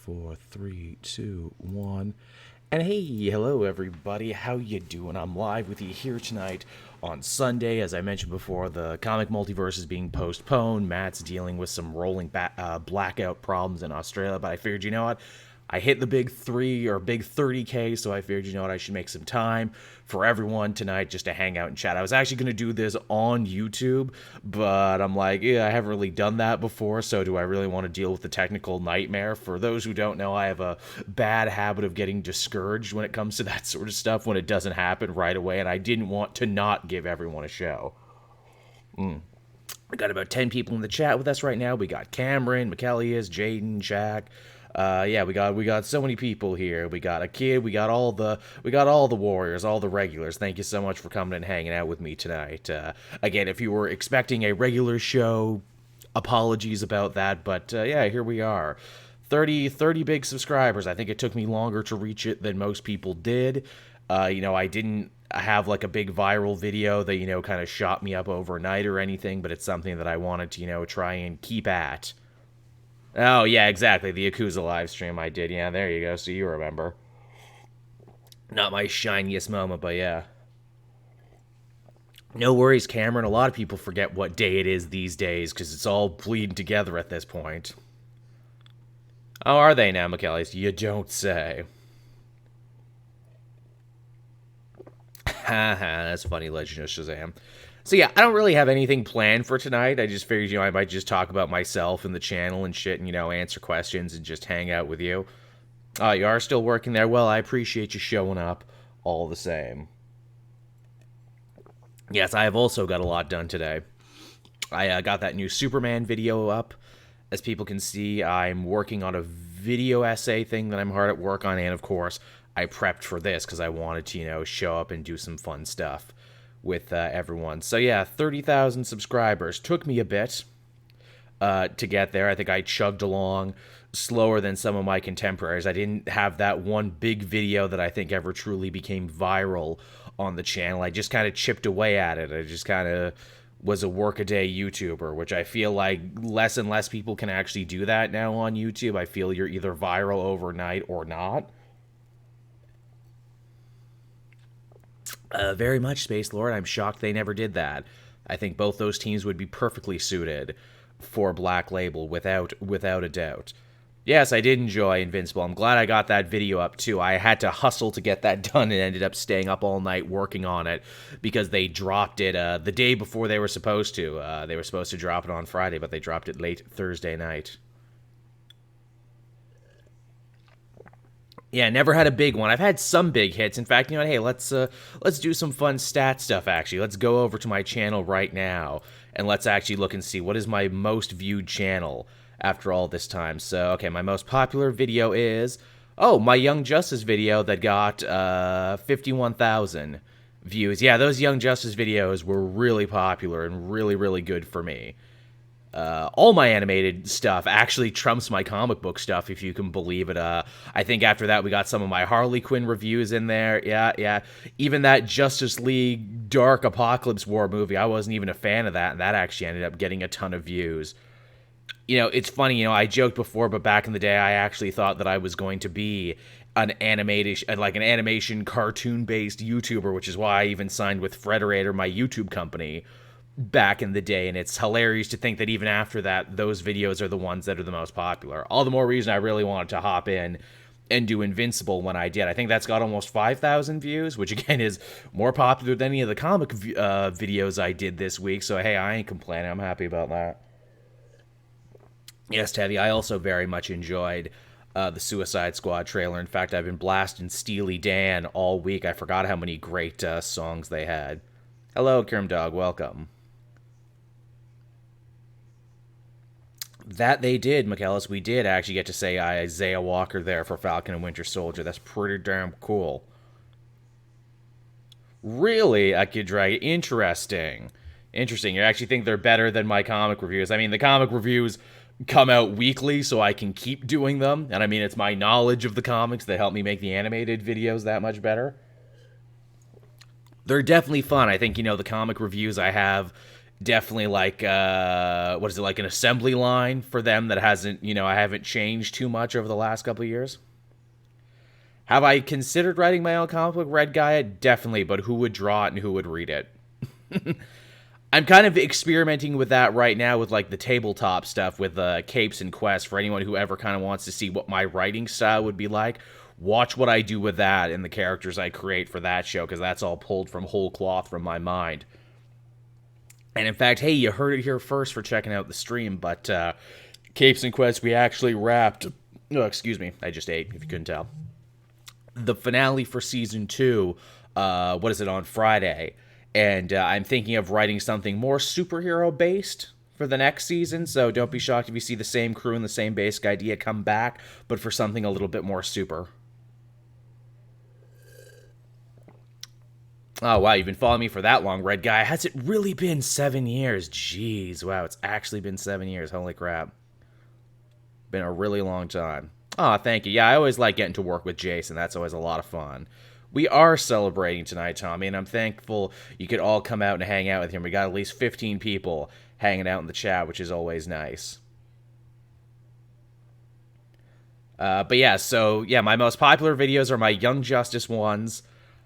4, 3, 2, 1. And hey, hello everybody, how you doing? I'm live with you here tonight on Sunday. As I mentioned before, the comic multiverse is being postponed. Matt's dealing with some rolling blackout problems in Australia, but I figured, you know what? I hit the big 3 or big 30K, so I figured, you know what, I should make some time for everyone tonight just to hang out and chat. I was actually going to do this on YouTube, but I'm like, yeah, I haven't really done that before, so do I really want to deal with the technical nightmare? For those who don't know, I have a bad habit of getting discouraged when it comes to that sort of stuff when it doesn't happen right away, and I didn't want to not give everyone a show. We got about 10 people in the chat with us right now. We got Cameron, McKellius, Jaden, Jack. Yeah, we got so many people here. We got a kid. We got all the warriors, all the regulars. Thank you so much for coming and hanging out with me tonight. Again, if you were expecting a regular show, apologies about that. But yeah, here we are. 30 big subscribers. I think it took me longer to reach it than most people did. I didn't have like a big viral video that, kind of shot me up overnight or anything, but it's something that I wanted to, try and keep at. Oh, yeah, exactly. The Yakuza live stream I did. Yeah, there you go. So you remember. Not my shiniest moment, but yeah. No worries, Cameron. A lot of people forget what day it is these days because it's all bleeding together at this point. Oh, are they now, McKellies? You don't say. Haha, that's funny, Legend of Shazam. So yeah, I don't really have anything planned for tonight. I just figured, I might just talk about myself and the channel and shit and, answer questions and just hang out with you. You are still working there? Well, I appreciate you showing up all the same. Yes, I have also got a lot done today. I got that new Superman video up. As people can see, I'm working on a video essay thing that I'm hard at work on, and of course, I prepped for this because I wanted to, show up and do some fun stuff with everyone. So yeah, 30,000 subscribers. Took me a bit to get there. I think I chugged along slower than some of my contemporaries. I didn't have that one big video that I think ever truly became viral on the channel. I just kind of chipped away at it. I just kind of was a workaday YouTuber, which I feel like less and less people can actually do that now on YouTube. I feel you're either viral overnight or not. Very much, Space Lord. I'm shocked they never did that. I think both those teams would be perfectly suited for Black Label, without a doubt. Yes, I did enjoy Invincible. I'm glad I got that video up, too. I had to hustle to get that done and ended up staying up all night working on it because they dropped it the day before they were supposed to. They were supposed to drop it on Friday, but they dropped it late Thursday night. Yeah, never had a big one. I've had some big hits. In fact, hey, let's do some fun stat stuff, actually. Let's go over to my channel right now, and let's actually look and see what is my most viewed channel after all this time. So, okay, my most popular video is, my Young Justice video that got 51,000 views. Yeah, those Young Justice videos were really popular and really, really good for me. All my animated stuff actually trumps my comic book stuff, if you can believe it. I think after that we got some of my Harley Quinn reviews in there. Yeah. Even that Justice League Dark Apocalypse War movie, I wasn't even a fan of that, and that actually ended up getting a ton of views. It's funny, I joked before, but back in the day I actually thought that I was going to be an animation cartoon-based YouTuber, which is why I even signed with Frederator, my YouTube company, back in the day, and it's hilarious to think that even after that, those videos are the ones that are the most popular. All the more reason I really wanted to hop in and do Invincible when I did. I think that's got almost 5,000 views, which again is more popular than any of the comic videos I did this week, so hey, I ain't complaining. I'm happy about that. Yes, Teddy, I also very much enjoyed the Suicide Squad trailer. In fact, I've been blasting Steely Dan all week. I forgot how many great songs they had. Hello, Kerm Dog, welcome. That they did, McKellis. We did actually get to say Isaiah Walker there for Falcon and Winter Soldier. That's pretty damn cool. Really, Akidrag? Interesting. You actually think they're better than my comic reviews? I mean, the comic reviews come out weekly, so I can keep doing them. And I mean, it's my knowledge of the comics that help me make the animated videos that much better. They're definitely fun. I think, the comic reviews I have Definitely like, what is it, like an assembly line for them that hasn't, I haven't changed too much over the last couple of years. Have I considered writing my own comic book, Red Gaia? Definitely, but who would draw it and who would read it? I'm kind of experimenting with that right now with like the tabletop stuff with Capes and Quests. For anyone who ever kind of wants to see what my writing style would be like, watch what I do with that and the characters I create for that show, because that's all pulled from whole cloth from my mind. And in fact, hey, you heard it here first for checking out the stream, but Capes and Quests, we actually wrapped, oh, excuse me, I just ate, if you couldn't tell, the finale for Season 2, on Friday. And I'm thinking of writing something more superhero-based for the next season, so don't be shocked if you see the same crew and the same basic idea come back, but for something a little bit more super. Oh, wow, you've been following me for that long, Red Guy. Has it really been 7 years? Jeez, wow, it's actually been 7 years. Holy crap. Been a really long time. Oh, thank you. Yeah, I always like getting to work with Jason. That's always a lot of fun. We are celebrating tonight, Tommy, and I'm thankful you could all come out and hang out with him. We got at least 15 people hanging out in the chat, which is always nice. But yeah, so, yeah, my most popular videos are my Young Justice ones,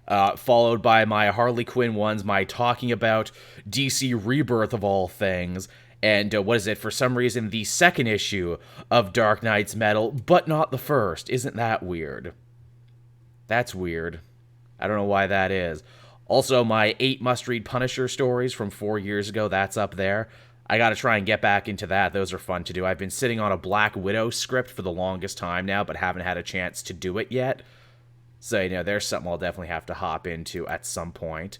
followed by my Harley Quinn ones, my talking about DC Rebirth of all things, and for some reason, the second issue of Dark Knight's Metal, but not the first. Isn't that weird? That's weird. I don't know why that is. Also, my 8 must-read Punisher stories from 4 years ago, that's up there. I gotta try and get back into that. Those are fun to do. I've been sitting on a Black Widow script for the longest time now, but haven't had a chance to do it yet. So, there's something I'll definitely have to hop into at some point.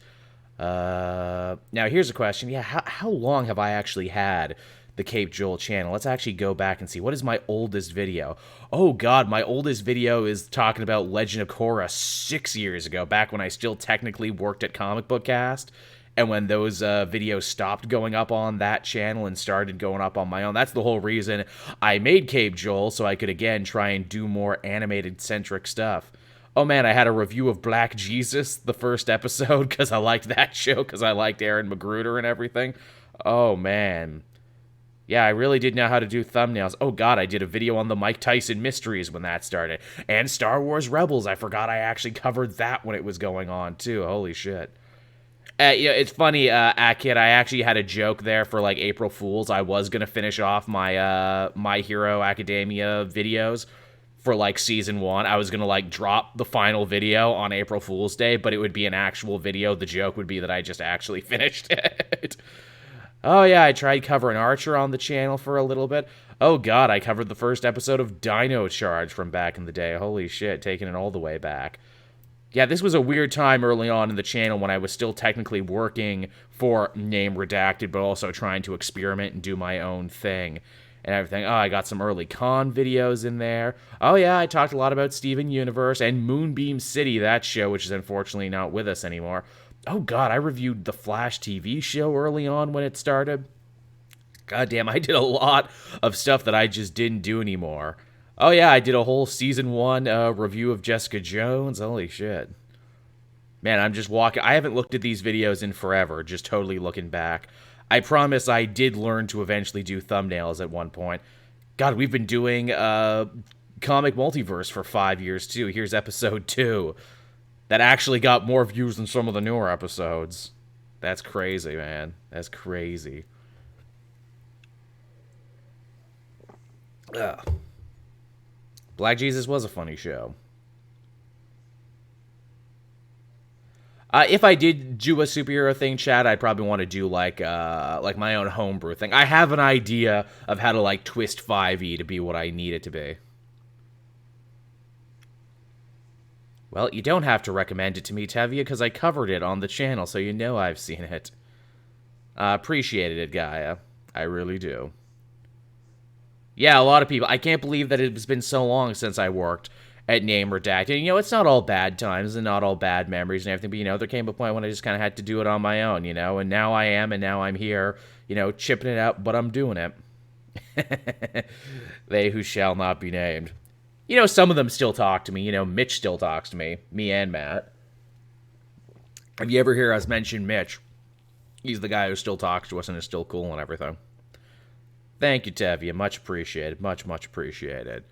Now, here's a question. Yeah, how long have I actually had the Cape Joel channel? Let's actually go back and see. What is my oldest video? Oh, God, my oldest video is talking about Legend of Korra 6 years ago, back when I still technically worked at Comic Book Cast, and when those videos stopped going up on that channel and started going up on my own. That's the whole reason I made Cape Joel, so I could, again, try and do more animated-centric stuff. Oh, man, I had a review of Black Jesus, the first episode, because I liked that show, because I liked Aaron Magruder and everything. Oh, man. Yeah, I really did know how to do thumbnails. Oh, God, I did a video on the Mike Tyson mysteries when that started. And Star Wars Rebels. I forgot I actually covered that when it was going on, too. Holy shit. It's funny, Kid, I actually had a joke there for, like, April Fools. I was going to finish off my My Hero Academia videos for, like, Season 1. I was going to, like, drop the final video on April Fool's Day, but it would be an actual video. The joke would be that I just actually finished it. Oh, yeah, I tried covering Archer on the channel for a little bit. Oh, God, I covered the first episode of Dino Charge from back in the day. Holy shit, taking it all the way back. Yeah, this was a weird time early on in the channel when I was still technically working for Name Redacted, but also trying to experiment and do my own thing and everything. Oh, I got some early con videos in there. Oh, yeah, I talked a lot about Steven Universe and Moonbeam City, that show, which is unfortunately not with us anymore. Oh, God, I reviewed the Flash TV show early on when it started. God damn, I did a lot of stuff that I just didn't do anymore. Oh, yeah, I did a whole Season 1 review of Jessica Jones. Holy shit. Man, I'm just walking. I haven't looked at these videos in forever, just totally looking back. I promise I did learn to eventually do thumbnails at one point. God, we've been doing Comic Multiverse for 5 years, too. Here's episode 2. That actually got more views than some of the newer episodes. That's crazy, man. That's crazy. Ugh. Black Jesus was a funny show. If I did do a superhero thing, Chad, I'd probably want to do like my own homebrew thing. I have an idea of how to like twist 5e to be what I need it to be. Well, you don't have to recommend it to me, Tevia, because I covered it on the channel, so you know I've seen it. Appreciated it, Gaia. I really do. Yeah, a lot of people. I can't believe that it's been so long since I worked at Name Redacted. It's not all bad times and not all bad memories and everything, but, there came a point when I just kind of had to do it on my own, and now I am, and now I'm here, chipping it out, but I'm doing it. They who shall not be named. Some of them still talk to me. Mitch still talks to me and Matt. If you ever hear us mention Mitch, He's the guy who still talks to us and is still cool and everything. Thank you, Tevye. Much appreciated. Much, much appreciated.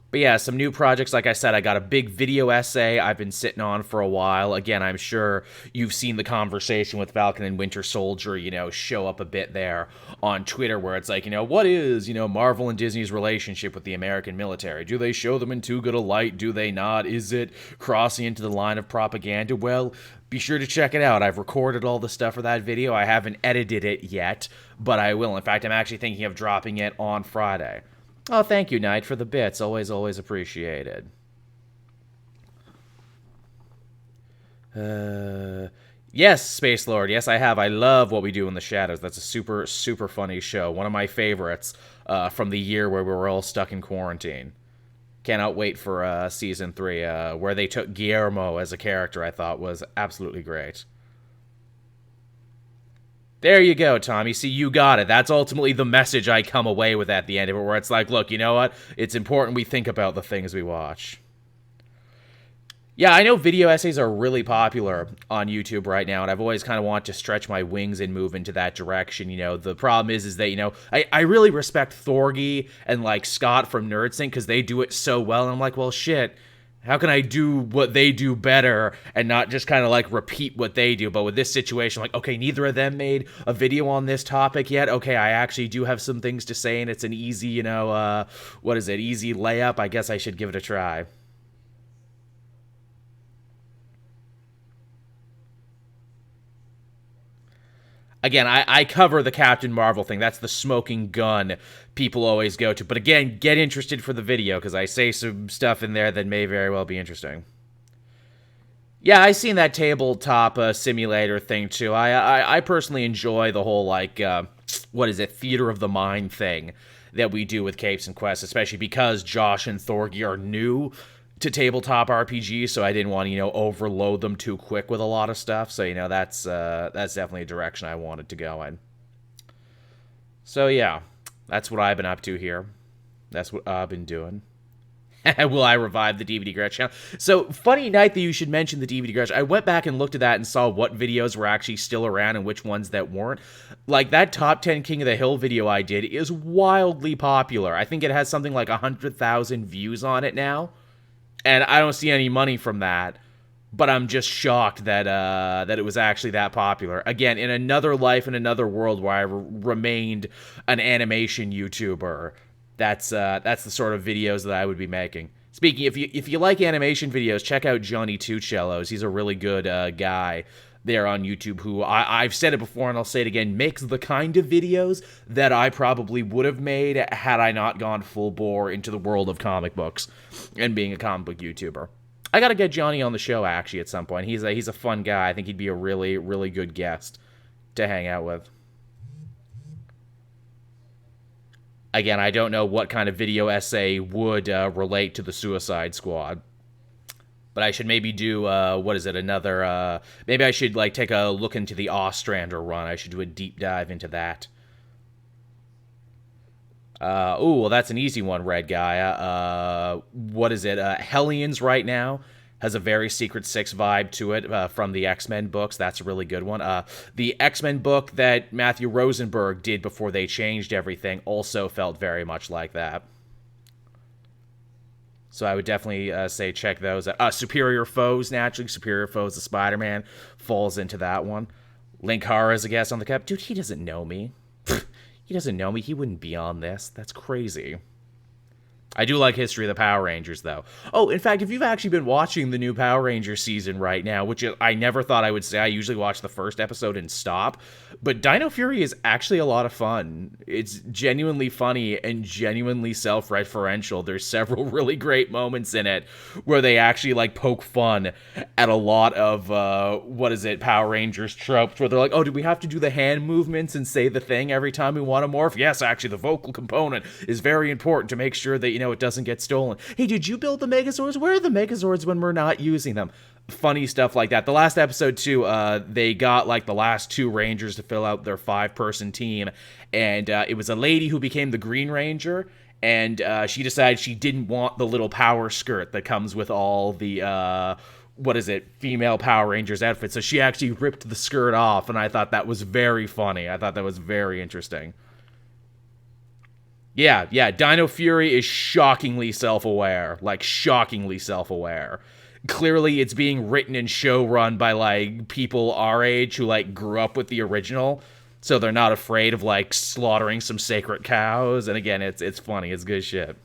But yeah, some new projects. Like I said, I got a big video essay I've been sitting on for a while. Again, I'm sure you've seen the conversation with Falcon and Winter Soldier, show up a bit there on Twitter where it's like, what is, Marvel and Disney's relationship with the American military? Do they show them in too good a light? Do they not? Is it crossing into the line of propaganda? Well, be sure to check it out. I've recorded all the stuff for that video. I haven't edited it yet, but I will. In fact, I'm actually thinking of dropping it on Friday. Oh, thank you, Knight, for the bits. Always, always appreciated. Yes, Space Lord. Yes, I have. I love What We Do in the Shadows. That's a super, super funny show. One of my favorites from the year where we were all stuck in quarantine. Cannot wait for Season 3, where they took Guillermo as a character. I thought was absolutely great. There you go, Tommy. See, you got it. That's ultimately the message I come away with at the end of it, where it's like, look, you know what? It's important we think about the things we watch. Yeah, I know video essays are really popular on YouTube right now, and I've always kind of wanted to stretch my wings and move into that direction. The problem is that, I really respect Thorgy and, Scott from NerdSync because they do it so well, and I'm like, well, shit. How can I do what they do better and not just kind of repeat what they do? But with this situation, okay, neither of them made a video on this topic yet. Okay, I actually do have some things to say, and it's an easy, easy layup. I guess I should give it a try. Again, I cover the Captain Marvel thing. That's the smoking gun people always go to. But again, get interested for the video, because I say some stuff in there that may very well be interesting. Yeah, I seen that tabletop simulator thing, too. I personally enjoy the whole, theater of the mind thing that we do with Capes and Quests, especially because Josh and Thorgy are new to tabletop RPGs, so I didn't want to, overload them too quick with a lot of stuff. So, that's definitely a direction I wanted to go in. So, yeah, that's what I've been up to here. That's what I've been doing. Will I revive the DVD Garage channel? So, funny night that you should mention the DVD Garage. I went back and looked at that and saw what videos were actually still around and which ones that weren't. That Top 10 King of the Hill video I did is wildly popular. I think it has something like 100,000 views on it now. And I don't see any money from that, but I'm just shocked that that it was actually that popular. Again, in another life, in another world where I remained an animation YouTuber, that's the sort of videos that I would be making. Speaking, if you like animation videos, check out Johnny Two Cellos. He's a really good guy there on YouTube who, I've said it before and I'll say it again, makes the kind of videos that I probably would have made had I not gone full bore into the world of comic books and being a comic book YouTuber. I gotta get Johnny on the show, actually, at some point. He's a fun guy. I think he'd be a really, really good guest to hang out with. Again, I don't know what kind of video essay would relate to the Suicide Squad. But I should maybe do, maybe I should, take a look into the Ostrander run. I should do a deep dive into that. Well, that's an easy one, Red Guy. Hellions right now has a very Secret Six vibe to it from the X-Men books. That's a really good one. The X-Men book that Matthew Rosenberg did before they changed everything also felt very much like that. So I would definitely say check those out. Superior Foes, naturally. Superior Foes of Spider-Man falls into that one. Link Hara is a guest on the cup. Dude, he doesn't know me. He doesn't know me. He wouldn't be on this. That's crazy. I do like History of the Power Rangers, though. Oh, in fact, if you've actually been watching the new Power Rangers season right now, which I never thought I would say, I usually watch the first episode and stop, but Dino Fury is actually a lot of fun. It's genuinely funny and genuinely self-referential. There's several really great moments in it where they actually, poke fun at a lot of, Power Rangers tropes, where they're like, oh, do we have to do the hand movements and say the thing every time we want to morph? Yes, actually, the vocal component is very important to make sure that, it doesn't get stolen. Hey, did you build the Megazords? Where are the Megazords when we're not using them? Funny stuff like that. The last episode, too, they got, the last two Rangers to fill out their 5-person team, and it was a lady who became the Green Ranger, and she decided she didn't want the little power skirt that comes with all the, female Power Rangers outfit. So she actually ripped the skirt off, and I thought that was very funny. I thought that was very interesting. Yeah, Dino Fury is shockingly self-aware. Like, shockingly self-aware. Clearly, it's being written and show-run by, like, people our age who, like, grew up with the original. So they're not afraid of, like, slaughtering some sacred cows. And again, it's funny. It's good shit.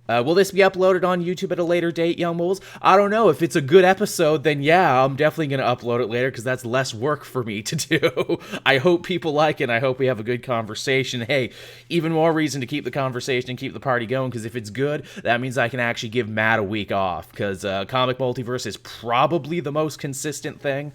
Will this be uploaded on YouTube at a later date, Young Moles? I don't know. If it's a good episode, then yeah, I'm definitely going to upload it later because that's less work for me to do. I hope people like it. I hope we have a good conversation. Hey, even more reason to keep the conversation and keep the party going, because if it's good, that means I can actually give Matt a week off, because Comic Multiverse is probably the most consistent thing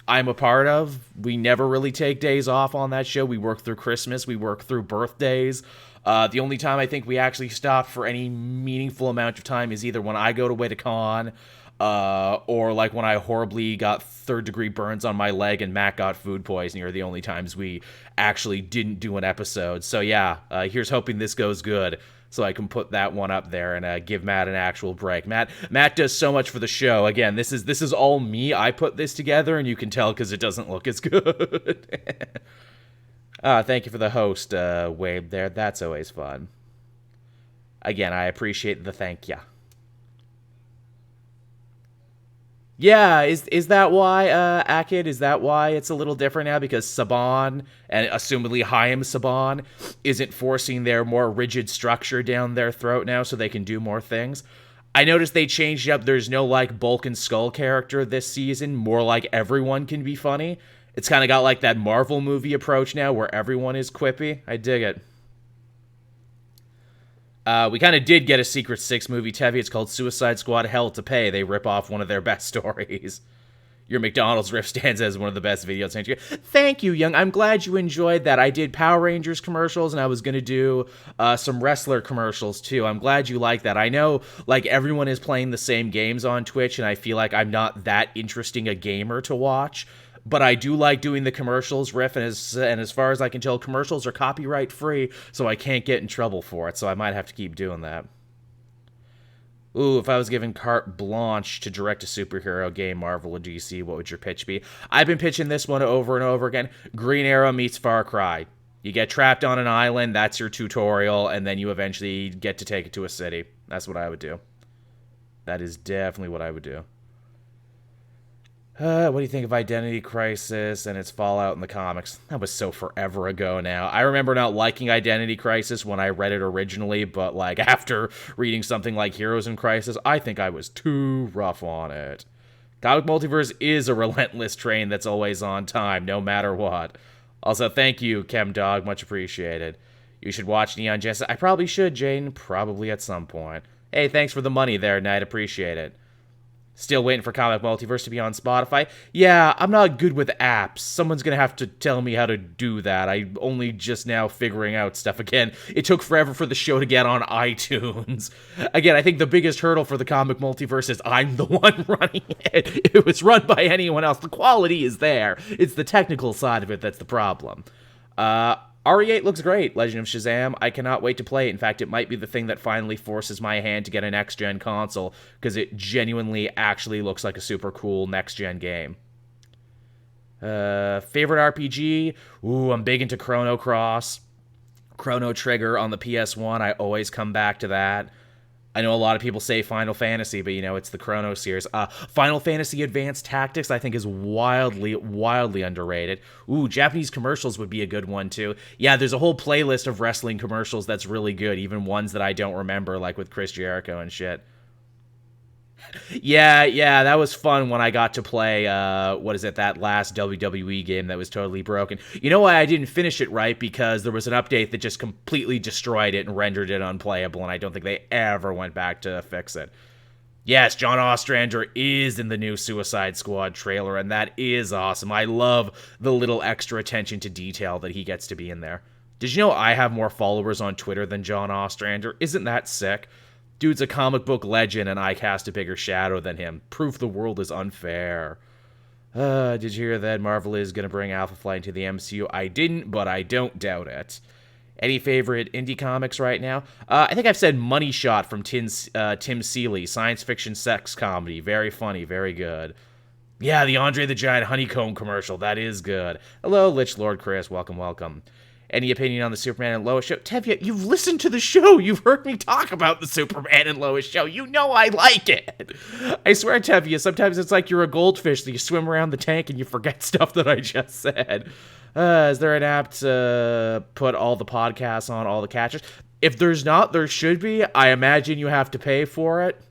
I'm a part of. We never really take days off on that show. We work through Christmas. We work through birthdays. The only time I think we actually stop for any meaningful amount of time is either when I go away to con, or like when I horribly got third-degree burns on my leg and Matt got food poisoning are the only times we actually didn't do an episode. So yeah, here's hoping this goes good so I can put that one up there and give Matt an actual break. Matt does so much for the show. Again, this is all me. I put this together, and you can tell because it doesn't look as good. Thank you for the host, Wade, there. That's always fun. Again, I appreciate the thank ya. Yeah, is that why, Akid, is that why it's a little different now? Because Saban, and assumedly Chaim Saban, isn't forcing their more rigid structure down their throat now so they can do more things? I noticed they changed it up. There's no, like, Bulk and Skull character this season. More like everyone can be funny. It's kind of got like that Marvel movie approach now where everyone is quippy. I dig it. We kind of did get a Secret Six movie, Tevi. It's called Suicide Squad Hell to Pay. They rip off one of their best stories. Your McDonald's riff stands as one of the best videos. Thank you, Young. I'm glad you enjoyed that. I did Power Rangers commercials, and I was going to do some wrestler commercials, too. I'm glad you like that. I know, like, everyone is playing the same games on Twitch, and I feel like I'm not that interesting a gamer to watch. But I do like doing the commercials riff, and as far as I can tell, commercials are copyright free, so I can't get in trouble for it, so I might have to keep doing that. Ooh, if I was given carte blanche to direct a superhero game, Marvel or DC, what would your pitch be? I've been pitching this one over and over again. Green Arrow meets Far Cry. You get trapped on an island, that's your tutorial, and then you eventually get to take it to a city. That's what I would do. That is definitely what I would do. What do you think of Identity Crisis and its fallout in the comics? That was so forever ago now. I remember not liking Identity Crisis when I read it originally, but like after reading something like Heroes in Crisis, I think I was too rough on it. Comic Multiverse is a relentless train that's always on time, no matter what. Also, thank you, ChemDog, much appreciated. You should watch Neon Genesis. I probably should, Jane, probably at some point. Hey, thanks for the money there, Knight, appreciate it. Still waiting for Comic Multiverse to be on Spotify. Yeah, I'm not good with apps. Someone's going to have to tell me how to do that. I'm only just now figuring out stuff again. It took forever for the show to get on iTunes. Again, I think the biggest hurdle for the Comic Multiverse is I'm the one running it. If it was run by anyone else, the quality is there. It's the technical side of it that's the problem. RE8 looks great, Legend of Shazam. I cannot wait to play it. In fact, it might be the thing that finally forces my hand to get a next-gen console, because it genuinely actually looks like a super cool next-gen game. Favorite RPG? Ooh, I'm big into Chrono Cross. Chrono Trigger on the PS1, I always come back to that. I know a lot of people say Final Fantasy, but, you know, it's the Chrono series. Final Fantasy Advanced Tactics, I think, is wildly, wildly underrated. Ooh, Japanese commercials would be a good one, too. Yeah, there's a whole playlist of wrestling commercials that's really good, even ones that I don't remember, like with Chris Jericho and shit. Yeah, that was fun when I got to play, that last WWE game that was totally broken. You know why I didn't finish it right? Because there was an update that just completely destroyed it and rendered it unplayable, and I don't think they ever went back to fix it. Yes, John Ostrander is in the new Suicide Squad trailer, and that is awesome. I love the little extra attention to detail that he gets to be in there. Did you know I have more followers on Twitter than John Ostrander? Isn't that sick? Dude's a comic book legend, and I cast a bigger shadow than him. Proof the world is unfair. Did you hear that Marvel is going to bring Alpha Flight into the MCU? I didn't, but I don't doubt it. Any favorite indie comics right now? I think I've said Money Shot from Tim Seeley, science fiction sex comedy. Very funny, very good. Yeah, the Andre the Giant Honeycomb commercial. That is good. Hello, Lich Lord Chris. Welcome, welcome. Any opinion on the Superman and Lois show? Tevya, you've listened to the show. You've heard me talk about the Superman and Lois show. You know I like it. I swear, Tevya, sometimes it's like you're a goldfish that you swim around the tank and you forget stuff that I just said. Is there an app to put all the podcasts on, all the catchers? If there's not, there should be. I imagine you have to pay for it.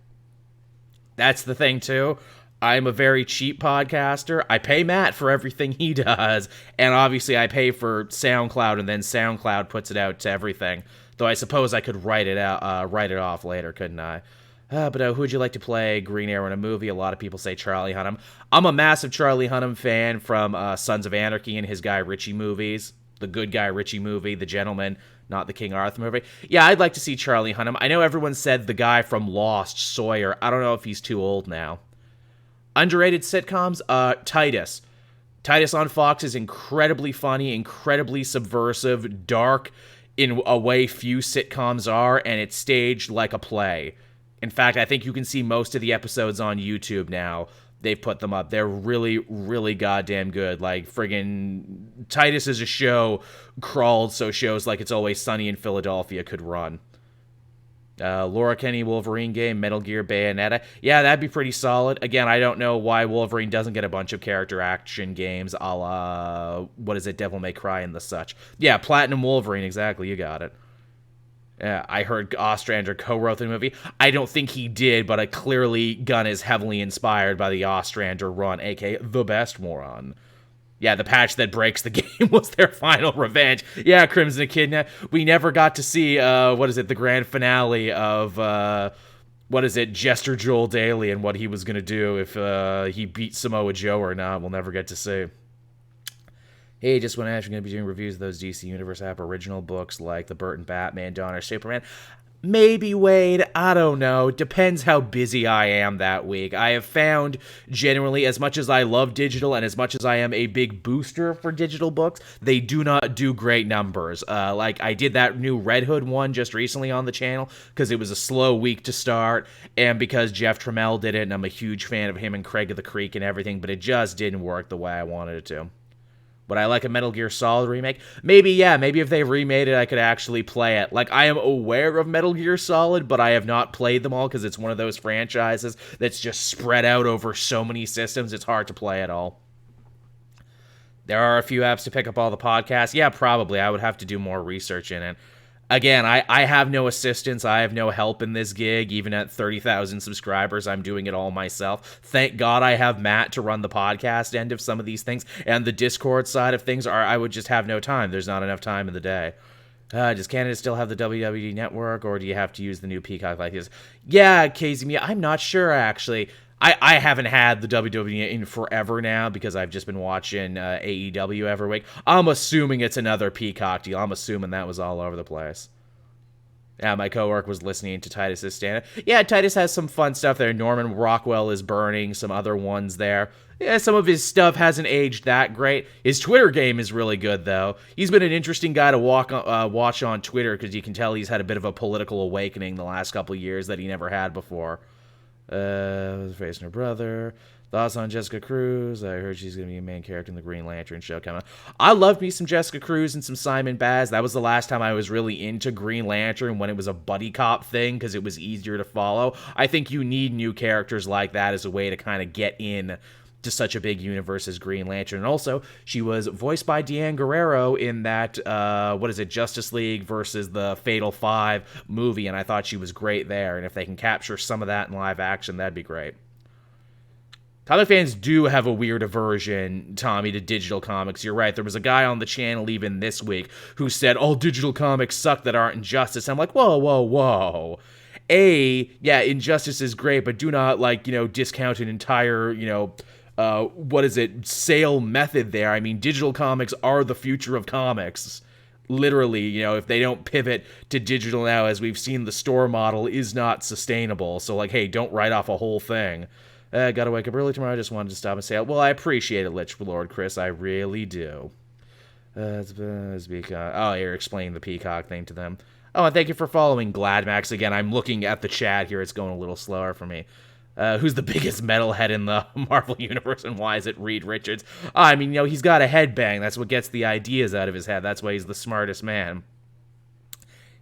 That's the thing, too. I'm a very cheap podcaster. I pay Matt for everything he does, and obviously I pay for SoundCloud, and then SoundCloud puts it out to everything. Though I suppose I could write it off later, couldn't I? But who would you like to play Green Arrow in a movie? A lot of people say Charlie Hunnam. I'm a massive Charlie Hunnam fan from Sons of Anarchy and his Guy Ritchie movies. The good Guy Ritchie movie, The Gentleman, not the King Arthur movie. Yeah, I'd like to see Charlie Hunnam. I know everyone said the guy from Lost, Sawyer. I don't know if he's too old now. Underrated sitcoms, Titus. Titus on Fox is incredibly funny, incredibly subversive, dark in a way few sitcoms are, and it's staged like a play. In fact, I think you can see most of the episodes on YouTube now. They've put them up. They're really, really goddamn good. Like, friggin' Titus is a show crawled so shows like It's Always Sunny in Philadelphia could run. Laura Kenny Wolverine game, Metal Gear Bayonetta. Yeah, that'd be pretty solid. Again, I don't know why Wolverine doesn't get a bunch of character action games a la, what is it, Devil May Cry and the such. Yeah, Platinum Wolverine, exactly, you got it. I heard Ostrander co-wrote the movie. I don't think he did, but clearly Gunn is heavily inspired by the Ostrander run, aka The Best Moron. Yeah, the patch that breaks the game was their final revenge. Yeah, Crimson Echidna. We never got to see, the grand finale of, Jester Joel Daly and what he was going to do if he beat Samoa Joe or not. We'll never get to see. Hey, just want to ask, you're going to be doing reviews of those DC Universe app original books like the Burton Batman, Dawn, or Superman? Maybe, Wade. I don't know. Depends how busy I am that week. I have found, generally, as much as I love digital and as much as I am a big booster for digital books, they do not do great numbers. Like, I did that new Red Hood one just recently on the channel because it was a slow week to start and because Jeff Trammell did it, and I'm a huge fan of him and Craig of the Creek and everything, but it just didn't work the way I wanted it to. Would I like a Metal Gear Solid remake? Maybe, yeah. Maybe if they remade it, I could actually play it. Like, I am aware of Metal Gear Solid, but I have not played them all because it's one of those franchises that's just spread out over so many systems, it's hard to play it all. There are a few apps to pick up all the podcasts. Yeah, probably. I would have to do more research in it. Again, I have no assistance. I have no help in this gig. Even at 30,000 subscribers, I'm doing it all myself. Thank God I have Matt to run the podcast end of some of these things. And the Discord side of things, I would just have no time. There's not enough time in the day. Does Canada still have the WWE Network, or do you have to use the new Peacock like this? Yeah, Casey, I'm not sure, actually. I haven't had the WWE in forever now because I've just been watching AEW every week. I'm assuming it's another Peacock deal. I'm assuming that was all over the place. Yeah, my coworker was listening to Titus's stand-up. Yeah, Titus has some fun stuff there. Norman Rockwell is burning, some other ones there. Yeah, some of his stuff hasn't aged that great. His Twitter game is really good, though. He's been an interesting guy to watch on Twitter because you can tell he's had a bit of a political awakening the last couple of years that he never had before. Facing her brother. Thoughts on Jessica Cruz? I heard she's going to be a main character in the Green Lantern show coming up. I loved me some Jessica Cruz and some Simon Baz. That was the last time I was really into Green Lantern, when it was a buddy cop thing because it was easier to follow. I think you need new characters like that as a way to kind of get in to such a big universe as Green Lantern. And also, she was voiced by Deanne Guerrero in that, Justice League versus the Fatal Five movie, and I thought she was great there, and if they can capture some of that in live action, that'd be great. Comic fans do have a weird aversion, Tommy, to digital comics. You're right. There was a guy on the channel even this week who said, all digital comics suck that aren't Injustice. I'm like, whoa, whoa, whoa. Yeah, Injustice is great, but do not, discount an entire, sale method there. I mean, digital comics are the future of comics. Literally, if they don't pivot to digital now, as we've seen, the store model is not sustainable. So, hey, don't write off a whole thing. Gotta wake up early tomorrow. I just wanted to stop and say, well, I appreciate it, Lich Lord Chris. I really do. It's Peacock. Oh, you're explaining the Peacock thing to them. Oh, and thank you for following Gladmax again. I'm looking at the chat here. It's going a little slower for me. Who's the biggest metalhead in the Marvel Universe, and why is it Reed Richards? I mean, he's got a headbang. That's what gets the ideas out of his head. That's why he's the smartest man.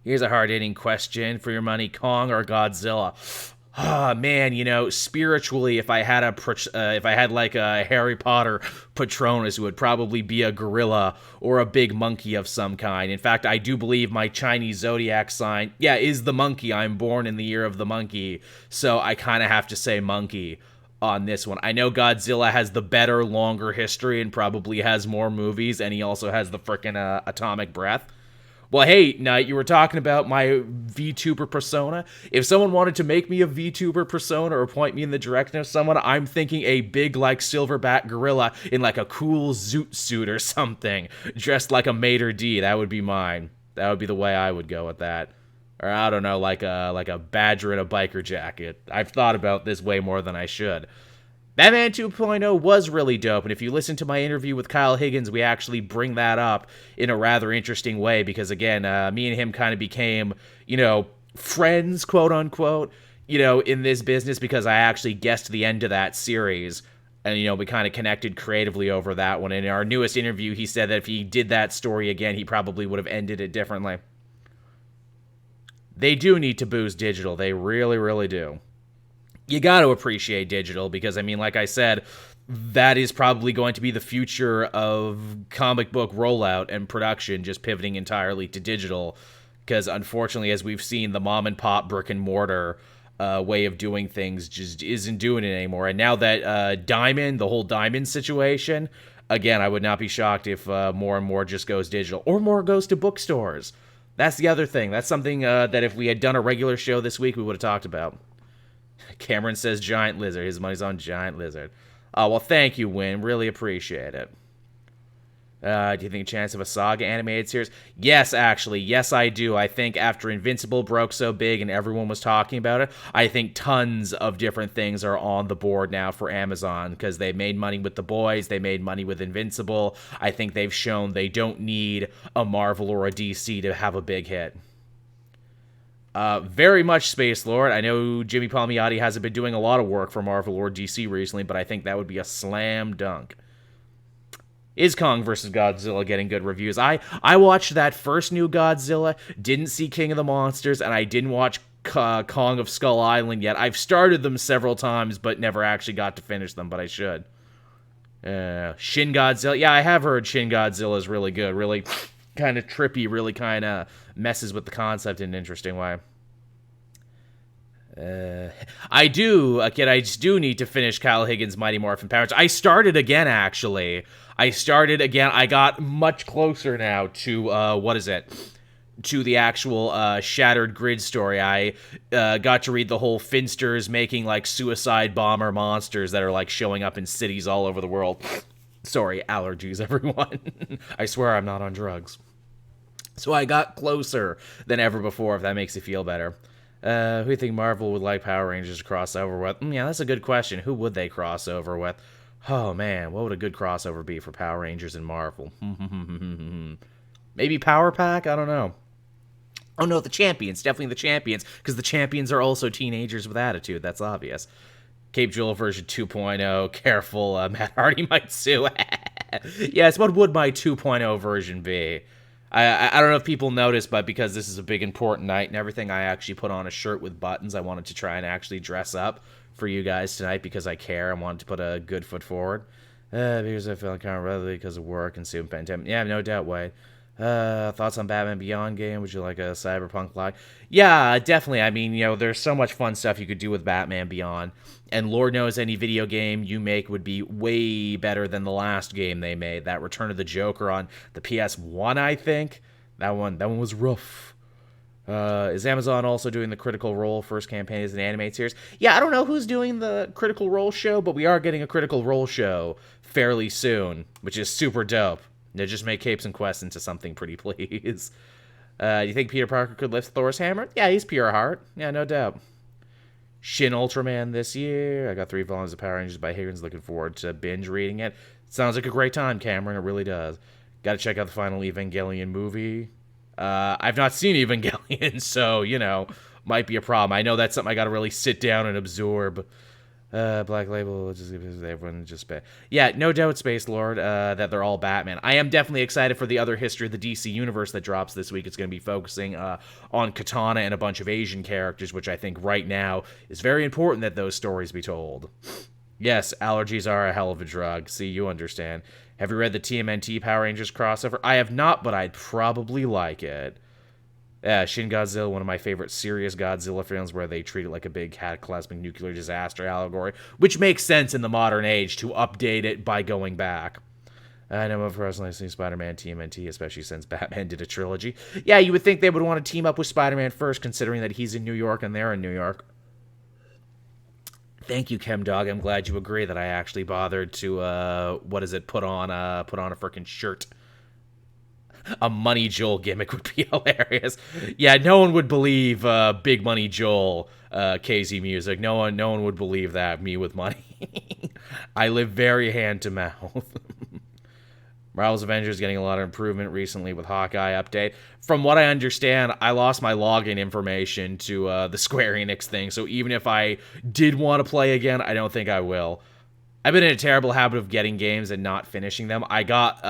Here's a hard-hitting question for your money: Kong or Godzilla? Ah, man, spiritually, if I had like a Harry Potter Patronus, it would probably be a gorilla or a big monkey of some kind. In fact, I do believe my Chinese zodiac sign, is the monkey. I'm born in the year of the monkey, so I kind of have to say monkey on this one. I know Godzilla has the better, longer history and probably has more movies, and he also has the frickin' atomic breath. Well, hey, Knight, you were talking about my VTuber persona. If someone wanted to make me a VTuber persona or point me in the direction of someone, I'm thinking a big, like, silverback gorilla in, like, a cool zoot suit or something, dressed like a maitre d'. That would be mine. That would be the way I would go with that. Or, I don't know, like a badger in a biker jacket. I've thought about this way more than I should. Batman 2.0 was really dope, and if you listen to my interview with Kyle Higgins, we actually bring that up in a rather interesting way, because, again, me and him kind of became, friends, quote-unquote, in this business, because I actually guessed the end of that series, and, we kind of connected creatively over that one. In our newest interview, he said that if he did that story again, he probably would have ended it differently. They do need to boost digital. They really, really do. You got to appreciate digital because, like I said, that is probably going to be the future of comic book rollout and production, just pivoting entirely to digital. Because, unfortunately, as we've seen, the mom-and-pop brick-and-mortar way of doing things just isn't doing it anymore. And now that the whole Diamond situation, again, I would not be shocked if more and more just goes digital. Or more goes to bookstores. That's the other thing. That's something that if we had done a regular show this week, we would have talked about. Cameron says Giant Lizard. His money's on Giant Lizard. Oh, well, thank you, Win. Really appreciate it. Do you think a chance of a Saga animated series? Yes, actually. Yes, I do. I think after Invincible broke so big and everyone was talking about it, I think tons of different things are on the board now for Amazon because they made money with The Boys. They made money with Invincible. I think they've shown they don't need a Marvel or a DC to have a big hit. Very much Space Lord. I know Jimmy Palmiotti hasn't been doing a lot of work for Marvel or DC recently, but I think that would be a slam dunk. Is Kong vs. Godzilla getting good reviews? I watched that first new Godzilla, didn't see King of the Monsters, and I didn't watch Kong of Skull Island yet. I've started them several times, but never actually got to finish them, but I should. Shin Godzilla. Yeah, I have heard Shin Godzilla is really good, really kind of trippy, really kind of messes with the concept in an interesting way. I just do need to finish Kyle Higgins' Mighty Morphin Power Rangers. I started again, actually. I got much closer now to, to the actual Shattered Grid story. I got to read the whole Finsters making, like, suicide bomber monsters that are, like, showing up in cities all over the world. Sorry, allergies, everyone. I swear I'm not on drugs. So I got closer than ever before, if that makes you feel better. Who do you think Marvel would like Power Rangers to cross over with? Yeah, that's a good question. Who would they cross over with? Oh, man, what would a good crossover be for Power Rangers and Marvel? Maybe Power Pack? I don't know. Oh, no, the Champions. Definitely the Champions, because the Champions are also teenagers with attitude. That's obvious. Cape Jewel version 2.0. Careful, Matt Hardy might sue. Yes, what would my 2.0 version be? I don't know if people noticed, but because this is a big important night and everything, I actually put on a shirt with buttons. I wanted to try and actually dress up for you guys tonight because I care. I wanted to put a good foot forward. Because I feel kind of rather because of work and soon pandemic. Yeah, no doubt, Wade. Thoughts on Batman Beyond game? Would you like a Cyberpunk like? Yeah, definitely. There's so much fun stuff you could do with Batman Beyond. And Lord knows any video game you make would be way better than the last game they made. That Return of the Joker on the PS1, I think. That one was rough. Is Amazon also doing the Critical Role first campaign as an animated series? Yeah, I don't know who's doing the Critical Role show, but we are getting a Critical Role show fairly soon, which is super dope. Now just make Capes and Quests into something pretty, please. Do you think Peter Parker could lift Thor's hammer? Yeah, he's pure heart. Yeah, no doubt. Shin Ultraman this year. I got 3 volumes of Power Rangers by Higgins. Looking forward to binge reading it. Sounds like a great time, Cameron. It really does. Got to check out the final Evangelion movie. I've not seen Evangelion, so, might be a problem. I know that's something I got to really sit down and absorb. Black Label, just everyone just yeah, no doubt, Space Lord, that they're all Batman. I am definitely excited for the other history of the DC universe that drops this week. It's going to be focusing on Katana and a bunch of Asian characters, which I think right now is very important that those stories be told. Yes, allergies are a hell of a drug. See, you understand. Have you read the TMNT Power Rangers crossover? I have not, but I'd probably like it. Shin Godzilla, one of my favorite serious Godzilla films where they treat it like a big cataclysmic nuclear disaster allegory, which makes sense in the modern age to update it by going back. I know of personally seen Spider-Man TMNT, especially since Batman did a trilogy. Yeah, you would think they would want to team up with Spider-Man first, considering that he's in New York and they're in New York. Thank you, ChemDog. I'm glad you agree that I actually bothered to, put on a freaking shirt. A Money Joel gimmick would be hilarious. Yeah, no one would believe Big Money Joel, KZ Music. No one would believe that, me with money. I live very hand to mouth. Marvel's Avengers getting a lot of improvement recently with Hawkeye update. From what I understand, I lost my login information to the Square Enix thing, so even if I did want to play again, I don't think I will. I've been in a terrible habit of getting games and not finishing them. I got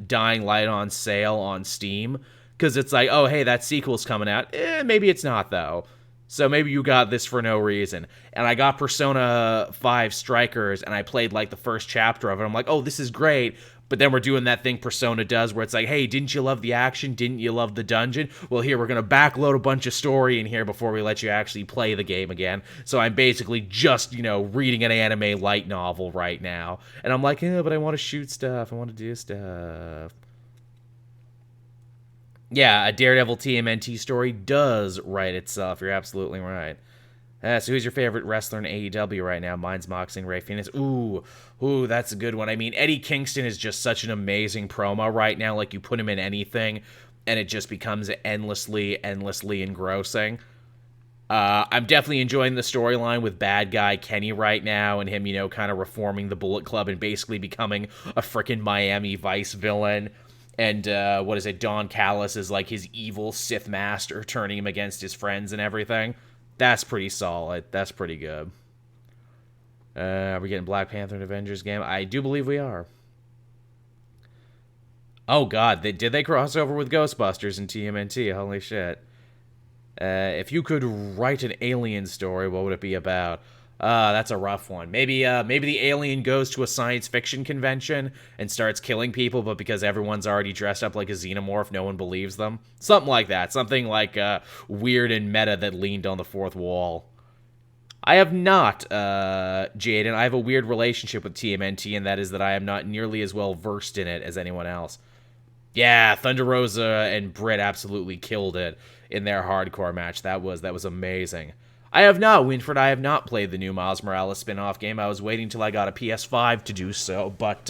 Dying Light on sale on Steam, because it's like, oh, hey, that sequel's coming out. Maybe it's not, though. So maybe you got this for no reason. And I got Persona 5 Strikers, and I played, like, the first chapter of it. I'm like, oh, this is great. But then we're doing that thing Persona does where it's like, hey, didn't you love the action? Didn't you love the dungeon? Well, here, we're going to backload a bunch of story in here before we let you actually play the game again. So I'm basically just, reading an anime light novel right now. And I'm like, but I want to shoot stuff. I want to do stuff. Yeah, a Daredevil TMNT story does write itself. You're absolutely right. So who's your favorite wrestler in AEW right now? Mine's Moxing Ray Phoenix. Ooh, that's a good one. I mean, Eddie Kingston is just such an amazing promo right now. Like, you put him in anything, and it just becomes endlessly engrossing. I'm definitely enjoying the storyline with bad guy Kenny right now, and him, kind of reforming the Bullet Club and basically becoming a frickin' Miami Vice villain. And, Don Callis is like his evil Sith master, turning him against his friends and everything. That's pretty solid. That's pretty good. Are we getting Black Panther and Avengers game? I do believe we are. Oh, God. Did they cross over with Ghostbusters and TMNT? Holy shit. If you could write an alien story, what would it be about? That's a rough one. Maybe the alien goes to a science fiction convention and starts killing people, but because everyone's already dressed up like a xenomorph, no one believes them. Something like that. Something like weird and meta that leaned on the fourth wall. I have not, Jaden. I have a weird relationship with TMNT, and that is that I am not nearly as well versed in it as anyone else. Yeah, Thunder Rosa and Britt absolutely killed it in their hardcore match. That was amazing. I have not, Winfred. I have not played the new Miles Morales spin-off game. I was waiting till I got a PS5 to do so, but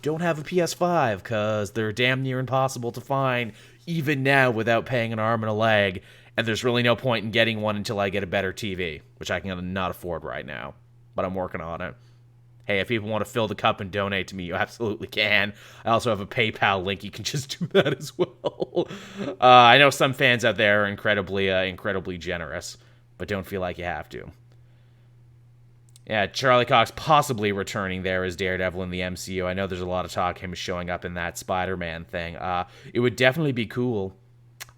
don't have a PS5 because they're damn near impossible to find, even now, without paying an arm and a leg. And there's really no point in getting one until I get a better TV, which I can not afford right now, but I'm working on it. Hey, if people want to fill the cup and donate to me, you absolutely can. I also have a PayPal link. You can just do that as well. I know some fans out there are incredibly generous, but don't feel like you have to. Yeah, Charlie Cox possibly returning there as Daredevil in the MCU. I know there's a lot of talk him showing up in that Spider-Man thing. It would definitely be cool.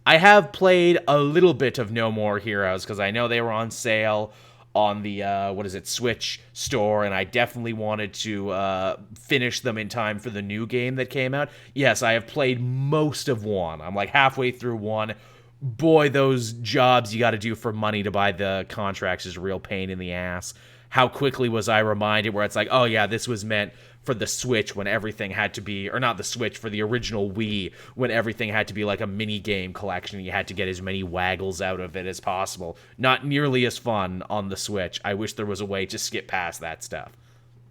I have played a little bit of No More Heroes because I know they were on sale on the, Switch store, and I definitely wanted to finish them in time for the new game that came out. Yes, I have played most of one. I'm like halfway through one. Boy, those jobs you got to do for money to buy the contracts is a real pain in the ass. How quickly was I reminded where it's like, oh yeah, this was meant for the Switch when everything had to be, or not the Switch, for the original Wii when everything had to be like a mini game collection. You had to get as many waggles out of it as possible. Not nearly as fun on the Switch. I wish there was a way to skip past that stuff.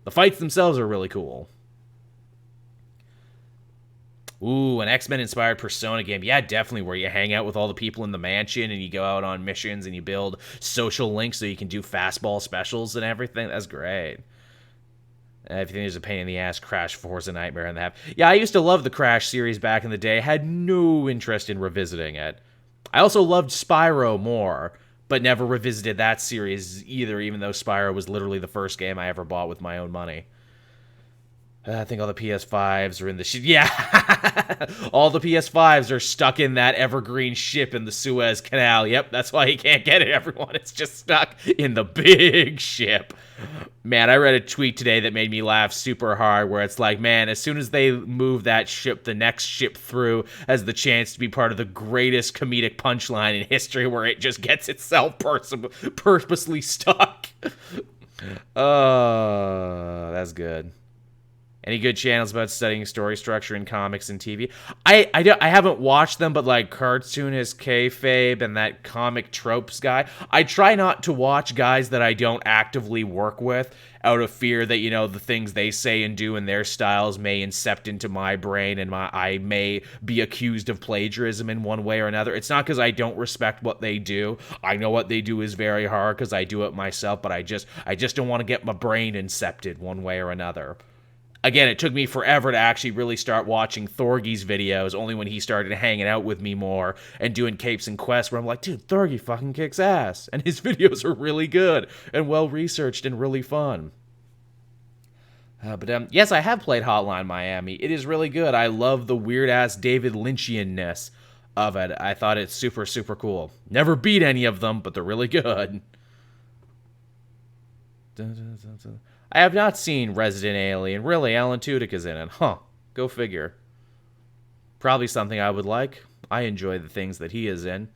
The fights themselves are really cool. Ooh, an X-Men inspired Persona game. Yeah, definitely, where you hang out with all the people in the mansion and you go out on missions and you build social links so you can do fastball specials and everything. That's great. If you think there's a pain in the ass, Crash 4 is a nightmare in the half. Yeah, I used to love the Crash series back in the day. Had no interest in revisiting it. I also loved Spyro more, but never revisited that series either, even though Spyro was literally the first game I ever bought with my own money. I think all the PS5s are in the yeah, all the PS5s are stuck in that evergreen ship in the Suez Canal. Yep, that's why he can't get it, everyone. It's just stuck in the big ship. Man, I read a tweet today that made me laugh super hard where it's like, man, as soon as they move that ship, the next ship through has the chance to be part of the greatest comedic punchline in history where it just gets itself purposely stuck. That's good. Any good channels about studying story structure in comics and TV? I haven't watched them, but like Cartoonist Kayfabe and that Comic Tropes guy, I try not to watch guys that I don't actively work with out of fear that, you know, the things they say and do in their styles may incept into my brain and I may be accused of plagiarism in one way or another. It's not because I don't respect what they do. I know what they do is very hard because I do it myself, but I just don't want to get my brain incepted one way or another. Again, it took me forever to actually really start watching Thorgy's videos, only when he started hanging out with me more and doing capes and quests where I'm like, dude, Thorgy fucking kicks ass. And his videos are really good and well-researched and really fun. But yes, I have played Hotline Miami. It is really good. I love the weird-ass David Lynchian-ness of it. I thought it's super, super cool. Never beat any of them, but they're really good. I have not seen Resident Alien. Really, Alan Tudyk is in it. Huh. Go figure. Probably something I would like. I enjoy the things that he is in.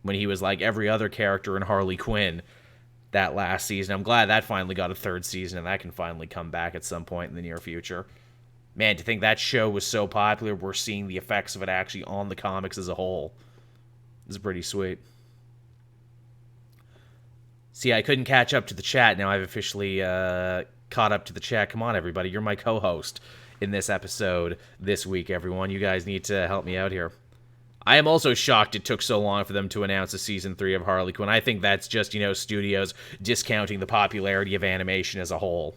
When he was like every other character in Harley Quinn that last season. I'm glad that finally got a third season and that can finally come back at some point in the near future. Man, to think that show was so popular, we're seeing the effects of it actually on the comics as a whole. This is pretty sweet. See, I couldn't catch up to the chat. Now I've officially caught up to the chat. Come on, everybody. You're my co-host in this episode this week, everyone. You guys need to help me out here. I am also shocked it took so long for them to announce a Season 3 of Harley Quinn. I think that's just, you know, studios discounting the popularity of animation as a whole.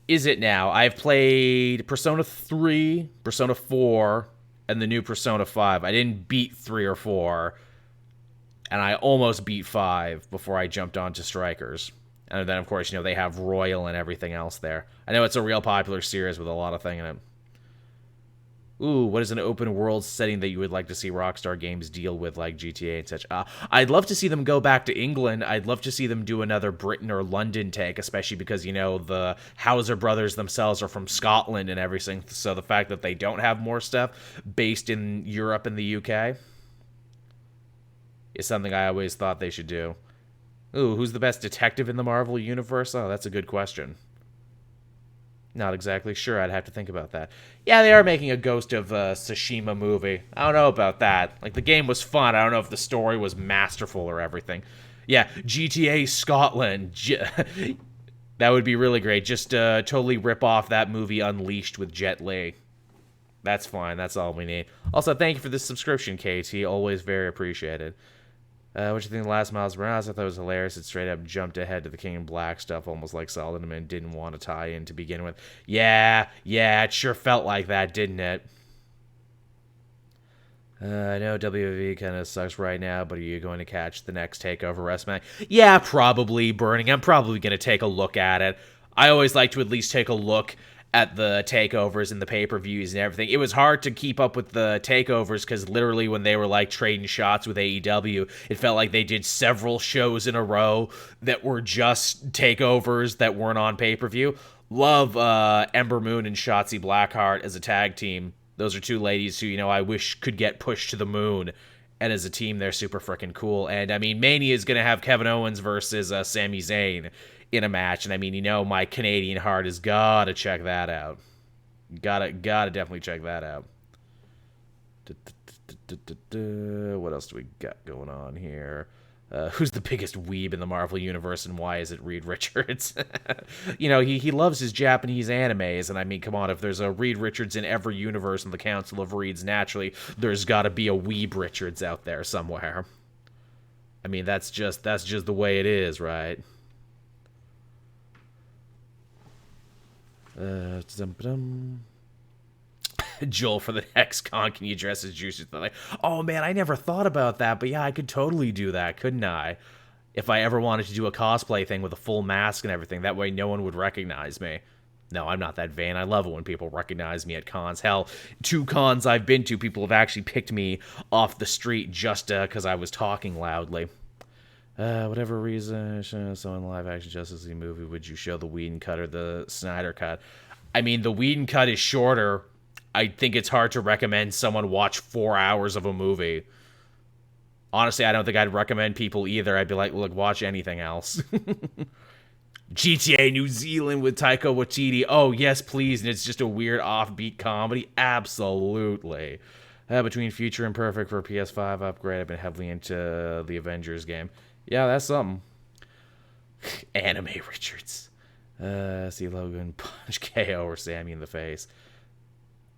Is it now? I've played Persona 3, Persona 4, and the new Persona 5. I didn't beat 3 or 4. And I almost beat 5 before I jumped onto Strikers. And then, of course, you know, they have Royal and everything else there. I know it's a real popular series with a lot of things in it. Ooh, what is an open world setting that you would like to see Rockstar games deal with, like GTA and such? I'd love to see them go back to England. I'd love to see them do another Britain or London take, especially because, you know, the Hauser brothers themselves are from Scotland and everything. So the fact that they don't have more stuff based in Europe and the UK is something I always thought they should do. Ooh, who's the best detective in the Marvel Universe? Oh, that's a good question. Not exactly sure. I'd have to think about that. Yeah, they are making a Ghost of Tsushima movie. I don't know about that. Like, the game was fun. I don't know if the story was masterful or everything. Yeah, GTA Scotland. That would be really great. Just totally rip off that movie Unleashed with Jet Li. That's fine. That's all we need. Also, thank you for the subscription, KT. Always very appreciated. What you think of the last Miles Morales? I thought it was hilarious. It straight up jumped ahead to the King in Black stuff, almost like Solomon and didn't want to tie in to begin with. Yeah, it sure felt like that, didn't it? I know WWE kind of sucks right now, but are you going to catch the next TakeOver WrestleMania? Yeah, probably, Burning. I'm probably going to take a look at it. I always like to at least take a look at the takeovers and the pay-per-views and everything. It was hard to keep up with the takeovers because literally when they were like trading shots with AEW, it felt like they did several shows in a row that were just takeovers that weren't on pay-per-view. Love Ember Moon and Shotzi Blackheart as a tag team. Those are two ladies who, you know, I wish could get pushed to the moon. And as a team, they're super freaking cool. And, I mean, Mania is going to have Kevin Owens versus Sami Zayn in a match. And, I mean, you know, my Canadian heart has got to check that out. Gotta definitely check that out. What else do we got going on here? Who's the biggest weeb in the Marvel Universe, and why is it Reed Richards? You know, he loves his Japanese animes, and I mean, come on, if there's a Reed Richards in every universe in the Council of Reeds, naturally, there's got to be a weeb Richards out there somewhere. I mean, that's just the way it is, right? Dum-ba-dum. Joel, for the next con, can you dress as Juicy? Like, oh man, I never thought about that, but yeah, I could totally do that, couldn't I? If I ever wanted to do a cosplay thing with a full mask and everything, that way no one would recognize me. No, I'm not that vain. I love it when people recognize me at cons. Hell, 2 cons I've been to, people have actually picked me off the street just because I was talking loudly. Whatever reason, so in the live-action Justice League movie, would you show the Whedon cut or the Snyder cut? I mean, the Whedon cut is shorter. I think it's hard to recommend someone watch 4 hours of a movie. Honestly, I don't think I'd recommend people either. I'd be like, look, watch anything else. GTA New Zealand with Taika Waititi. Oh, yes, please. And it's just a weird offbeat comedy. Absolutely. Between Future and Perfect for a PS5 upgrade, I've been heavily into the Avengers game. Yeah, that's something. Anime Richards. See Logan punch KO or Sammy in the face.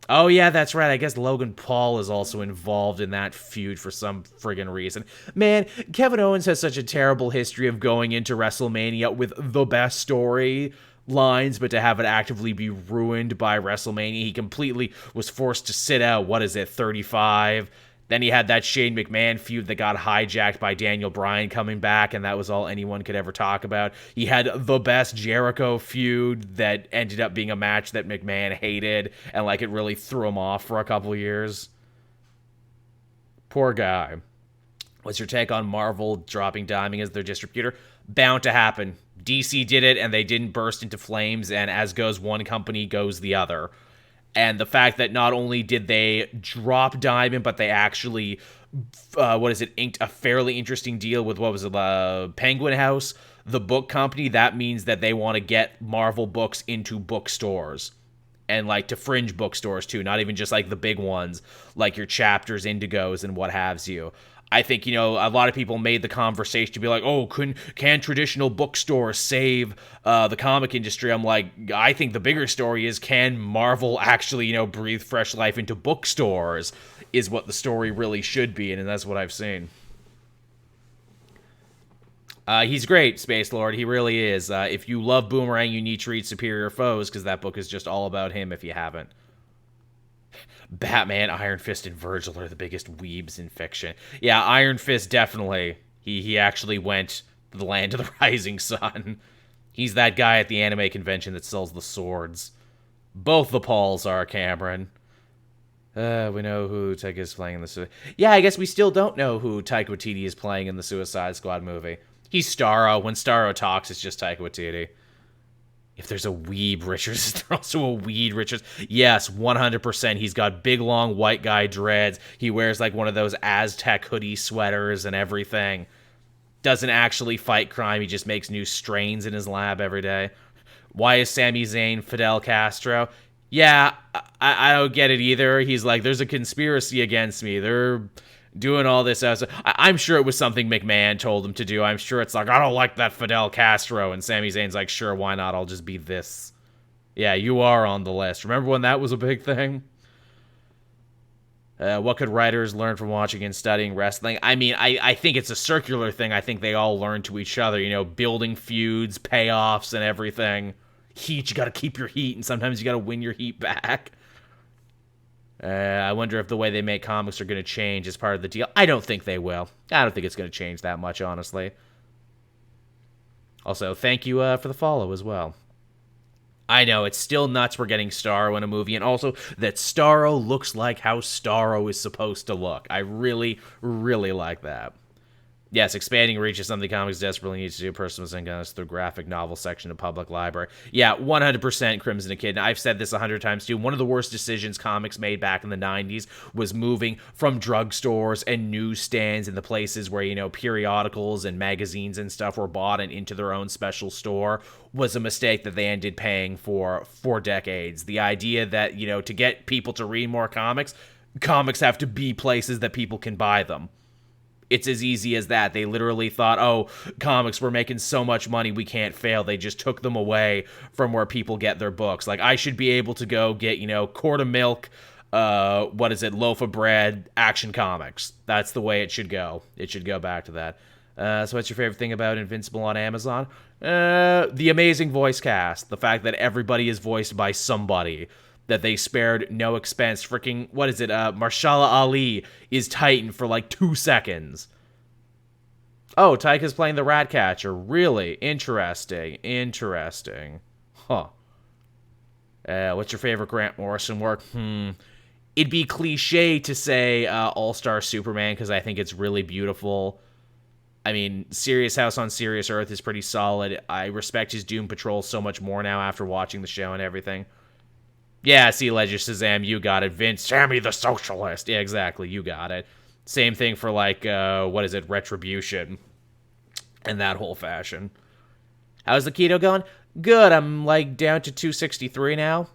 Oh, yeah, that's right. I guess Logan Paul is also involved in that feud for some friggin' reason. Man, Kevin Owens has such a terrible history of going into WrestleMania with the best story lines, but to have it actively be ruined by WrestleMania, he completely was forced to sit out, 35. Then he had that Shane McMahon feud that got hijacked by Daniel Bryan coming back, and that was all anyone could ever talk about. He had the best Jericho feud that ended up being a match that McMahon hated, and it really threw him off for a couple years. Poor guy. What's your take on Marvel dropping Diamond as their distributor? Bound to happen. DC did it, and they didn't burst into flames, and as goes one company, goes the other. And the fact that not only did they drop Diamond, but they actually, inked a fairly interesting deal with, Penguin House, the book company. That means that they want to get Marvel books into bookstores. And, to fringe bookstores, too. Not even just, the big ones, like your Chapters, Indigos, and what have you. I think, a lot of people made the conversation to be like, oh, can traditional bookstores save the comic industry? I'm like, I think the bigger story is, can Marvel actually, breathe fresh life into bookstores is what the story really should be, and that's what I've seen. He's great, Space Lord. He really is. If you love Boomerang, you need to read Superior Foes, because that book is just all about him if you haven't. Batman, Iron Fist, and Virgil are the biggest weebs in fiction. Yeah, Iron Fist, definitely. He actually went to the land of the rising sun. He's that guy at the anime convention that sells the swords. Both the Pauls are, Cameron. We know who Taika is playing in the... Yeah, I guess we still don't know who Taika Waititi is playing in the Suicide Squad movie. He's Starro. When Starro talks, it's just Taika Waititi. If there's a Weeb Richards, is there also a Weed Richards? Yes, 100%. He's got big, long, white guy dreads. He wears, one of those Aztec hoodie sweaters and everything. Doesn't actually fight crime. He just makes new strains in his lab every day. Why is Sami Zayn Fidel Castro? Yeah, I don't get it either. He's like, there's a conspiracy against me. They're doing all this. I'm sure it was something McMahon told him to do. I'm sure it's like, I don't like that Fidel Castro. And Sami Zayn's like, sure, why not? I'll just be this. Yeah, you are on the list. Remember when that was a big thing? What could writers learn from watching and studying wrestling? I mean, I think it's a circular thing. I think they all learn to each other, building feuds, payoffs, and everything. Heat, you got to keep your heat, and sometimes you got to win your heat back. I wonder if the way they make comics are going to change as part of the deal. I don't think they will. I don't think it's going to change that much, honestly. Also, thank you for the follow as well. I know, it's still nuts we're getting Starro in a movie, and also that Starro looks like how Starro is supposed to look. I really, really like that. Yes, expanding reach is something comics desperately need to do. Personal Zengas through graphic novel section of public library. Yeah, 100% Crimson Kid. And I've said this 100 times too. One of the worst decisions comics made back in the 90s was moving from drugstores and newsstands and the places where, periodicals and magazines and stuff were bought and into their own special store was a mistake that they ended paying for decades. The idea that, to get people to read more comics have to be places that people can buy them. It's as easy as that. They literally thought, oh, comics, we're making so much money, we can't fail. They just took them away from where people get their books. I should be able to go get, quart of milk, loaf of bread, Action Comics. That's the way it should go. It should go back to that. So what's your favorite thing about Invincible on Amazon? The amazing voice cast. The fact that everybody is voiced by somebody. That they spared no expense. Freaking, what is it? Marshala Ali is Titan for like 2 seconds. Oh, Taika's playing the Ratcatcher. Really? Interesting. Interesting. Huh. What's your favorite Grant Morrison work? It'd be cliche to say All-Star Superman because I think it's really beautiful. I mean, Serious House on Serious Earth is pretty solid. I respect his Doom Patrol so much more now after watching the show and everything. Yeah, see, Ledger Shazam, you got it. Vince, Sammy the Socialist. Yeah, exactly, you got it. Same thing for, like, what is it, Retribution. And that whole fashion. How's the keto going? Good, I'm, like, down to 263 now.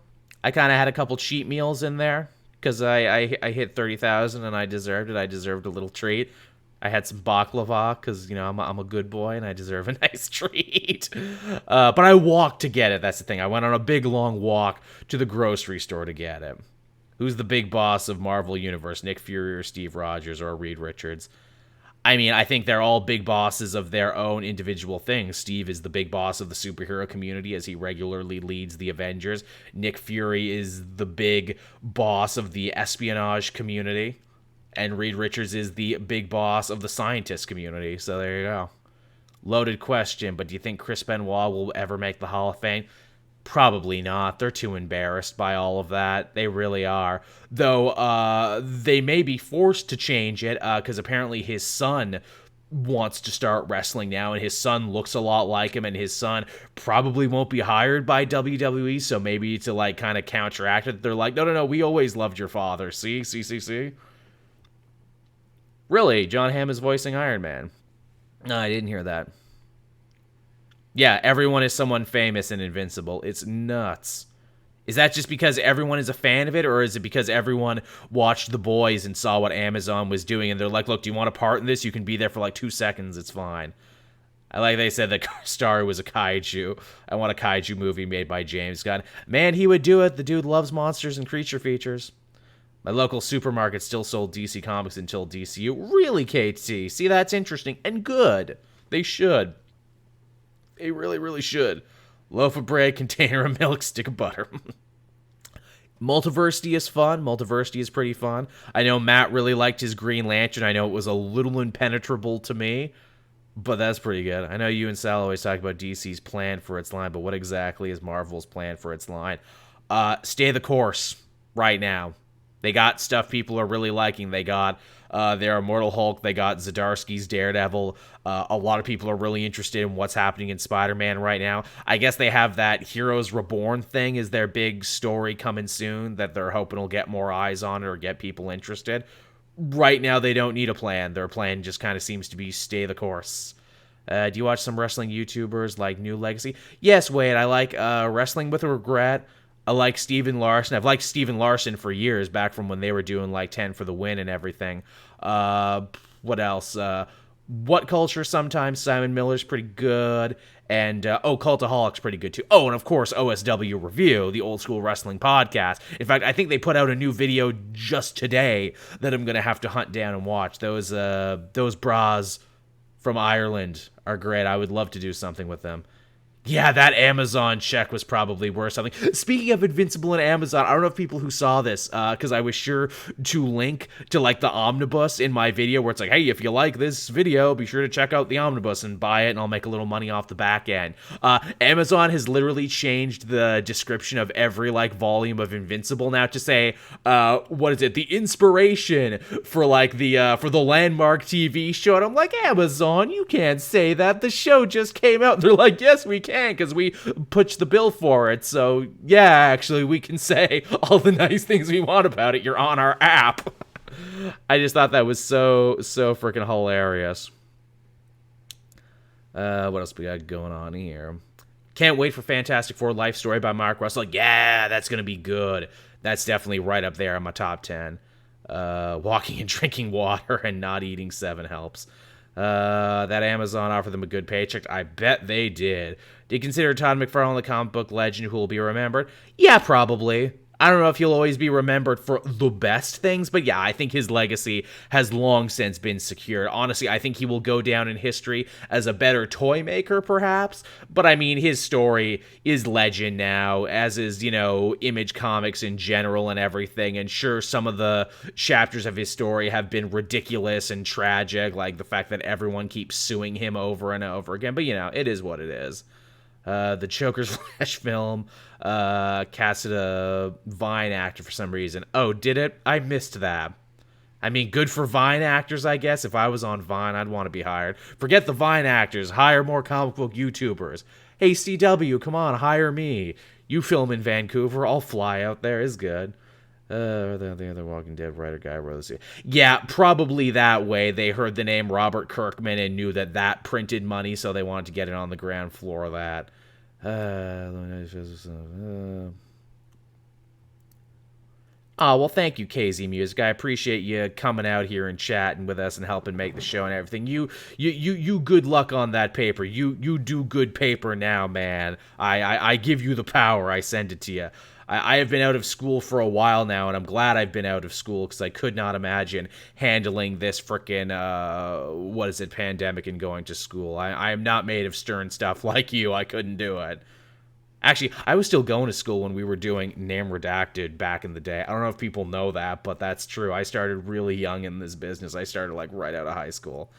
I kind of had a couple cheat meals in there. Because I hit 30,000 and I deserved it. I deserved a little treat. I had some baklava because, you know, I'm a good boy and I deserve a nice treat. But I walked to get it. That's the thing. I went on a big, long walk to the grocery store to get it. Who's the big boss of Marvel Universe? Nick Fury or Steve Rogers or Reed Richards? I mean, I think they're all big bosses of their own individual things. Steve is the big boss of the superhero community as he regularly leads the Avengers. Nick Fury is the big boss of the espionage community. And Reed Richards is the big boss of the scientist community. So there you go. Loaded question, but do you think Chris Benoit will ever make the Hall of Fame? Probably not. They're too embarrassed by all of that. They really are. Though they may be forced to change it because apparently his son wants to start wrestling now, and his son looks a lot like him, and his son probably won't be hired by WWE, so maybe to like kind of counteract it, they're like, no, we always loved your father. See? Really? John Hamm is voicing Iron Man. No, I didn't hear that. Yeah, everyone is someone famous in Invincible. It's nuts. Is that just because everyone is a fan of it, or is it because everyone watched The Boys and saw what Amazon was doing, and they're like, look, do you want a part in this? You can be there for like 2 seconds. It's fine. I like they said that Star was a kaiju. I want a kaiju movie made by James Gunn. Man, he would do it. The dude loves monsters and creature features. My local supermarket still sold DC Comics until DCU. Really, KT? See, that's interesting and good. They should. They really, really should. Loaf of bread, container of milk, stick of butter. Multiversity is fun. Multiversity is pretty fun. I know Matt really liked his Green Lantern. I know it was a little impenetrable to me, but that's pretty good. I know you and Sal always talk about DC's plan for its line, but what exactly is Marvel's plan for its line? Stay the course right now. They got stuff people are really liking. They got their Immortal Hulk. They got Zdarsky's Daredevil. A lot of people are really interested in what's happening in Spider-Man right now. I guess they have that Heroes Reborn thing is their big story coming soon that they're hoping will get more eyes on or get people interested. Right now, they don't need a plan. Their plan just kind of seems to be stay the course. Do you watch some wrestling YouTubers like New Legacy? Yes, Wade. I like Wrestling with Regret. I like Steven Larson. I've liked Steven Larson for years, back from when they were doing like 10 for the win and everything. What else? What Culture sometimes. Simon Miller's pretty good. And, Cultaholic's pretty good too. Oh, and of course, OSW Review, the old school wrestling podcast. In fact, I think they put out a new video just today that I'm going to have to hunt down and watch. Those bras from Ireland are great. I would love to do something with them. Yeah, that Amazon check was probably worth something. Speaking of Invincible and Amazon, I don't know if people who saw this, because I was sure to link to, like, the omnibus in my video, where it's like, hey, if you like this video, be sure to check out the omnibus and buy it, and I'll make a little money off the back end. Amazon has literally changed the description of every, like, volume of Invincible now to say, what is it, the inspiration for, like, for the landmark TV show, and I'm like, Amazon, you can't say that, the show just came out, and they're like, yes, we can, because we pushed the bill for it. So yeah, actually we can say all the nice things we want about it. You're on our app. I just thought that was so freaking hilarious. What else we got going on here? Can't wait for Fantastic Four Life Story by Mark Russell. Yeah, that's gonna be good. That's definitely right up there in my top 10. Walking and drinking water and not eating 7 helps. That Amazon offered them a good paycheck. I bet they did. Do you consider Todd McFarlane the comic book legend who will be remembered? Yeah, probably. I don't know if he'll always be remembered for the best things, but yeah, I think his legacy has long since been secured. Honestly, I think he will go down in history as a better toy maker, perhaps. But I mean, his story is legend now, as is, Image Comics in general and everything. And sure, some of the chapters of his story have been ridiculous and tragic, like the fact that everyone keeps suing him over and over again. But, it is what it is. The Joker's Flash film casted a Vine actor for some reason. Oh, did it? I missed that. I mean, good for Vine actors, I guess. If I was on Vine, I'd want to be hired. Forget the Vine actors. Hire more comic book YouTubers. Hey, CW, come on, hire me. You film in Vancouver. I'll fly out there. It's good. The other Walking Dead writer guy wrote this. Yeah, probably that way. They heard the name Robert Kirkman and knew that printed money, so they wanted to get it on the ground floor of that. Oh, well, thank you, KZ Music. I appreciate you coming out here and chatting with us and helping make the show and everything. You good luck on that paper. You do good paper now, man. I give you the power. I send it to you. I have been out of school for a while now, and I'm glad I've been out of school because I could not imagine handling this frickin' pandemic and going to school. I am not made of stern stuff like you. I couldn't do it. Actually, I was still going to school when we were doing Name Redacted back in the day. I don't know if people know that, but that's true. I started really young in this business. I started right out of high school.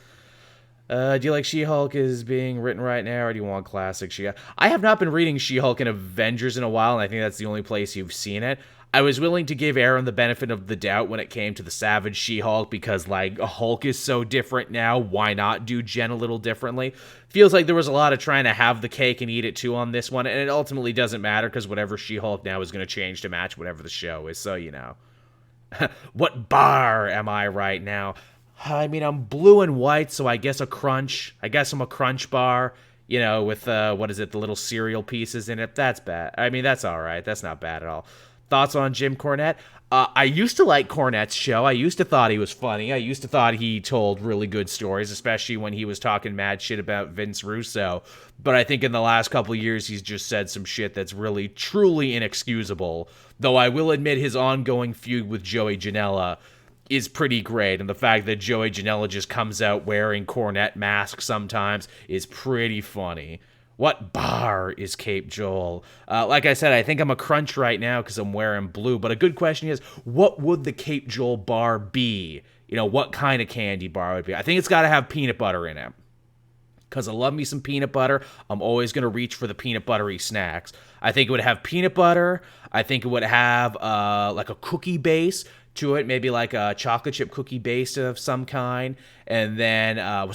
Do you like She-Hulk is being written right now, or do you want classic She-Hulk? I have not been reading She-Hulk and Avengers in a while, and I think that's the only place you've seen it. I was willing to give Aaron the benefit of the doubt when it came to the Savage She-Hulk, because, Hulk is so different now, why not do Jen a little differently? Feels like there was a lot of trying to have the cake and eat it too on this one, and it ultimately doesn't matter, because whatever She-Hulk now is going to change to match whatever the show is, so, What bar am I right now? I mean, I'm blue and white, so I guess a crunch. I guess I'm a crunch bar, with, the little cereal pieces in it. That's bad. I mean, that's all right. That's not bad at all. Thoughts on Jim Cornette? I used to like Cornette's show. I used to thought he was funny. I used to thought he told really good stories, especially when he was talking mad shit about Vince Russo. But I think in the last couple of years, he's just said some shit that's really, truly inexcusable. Though I will admit his ongoing feud with Joey Janela is pretty great, and the fact that Joey Janela just comes out wearing Cornette masks sometimes is pretty funny. What bar is Cape Joel? Like I said, I think I'm a crunch right now because I'm wearing blue, but a good question is, what would the Cape Joel bar be? What kind of candy bar would it be? I think it's got to have peanut butter in it, because I love me some peanut butter. I'm always going to reach for the peanut buttery snacks. I think it would have peanut butter. I think it would have a cookie base to it, maybe like a chocolate chip cookie base of some kind, and then a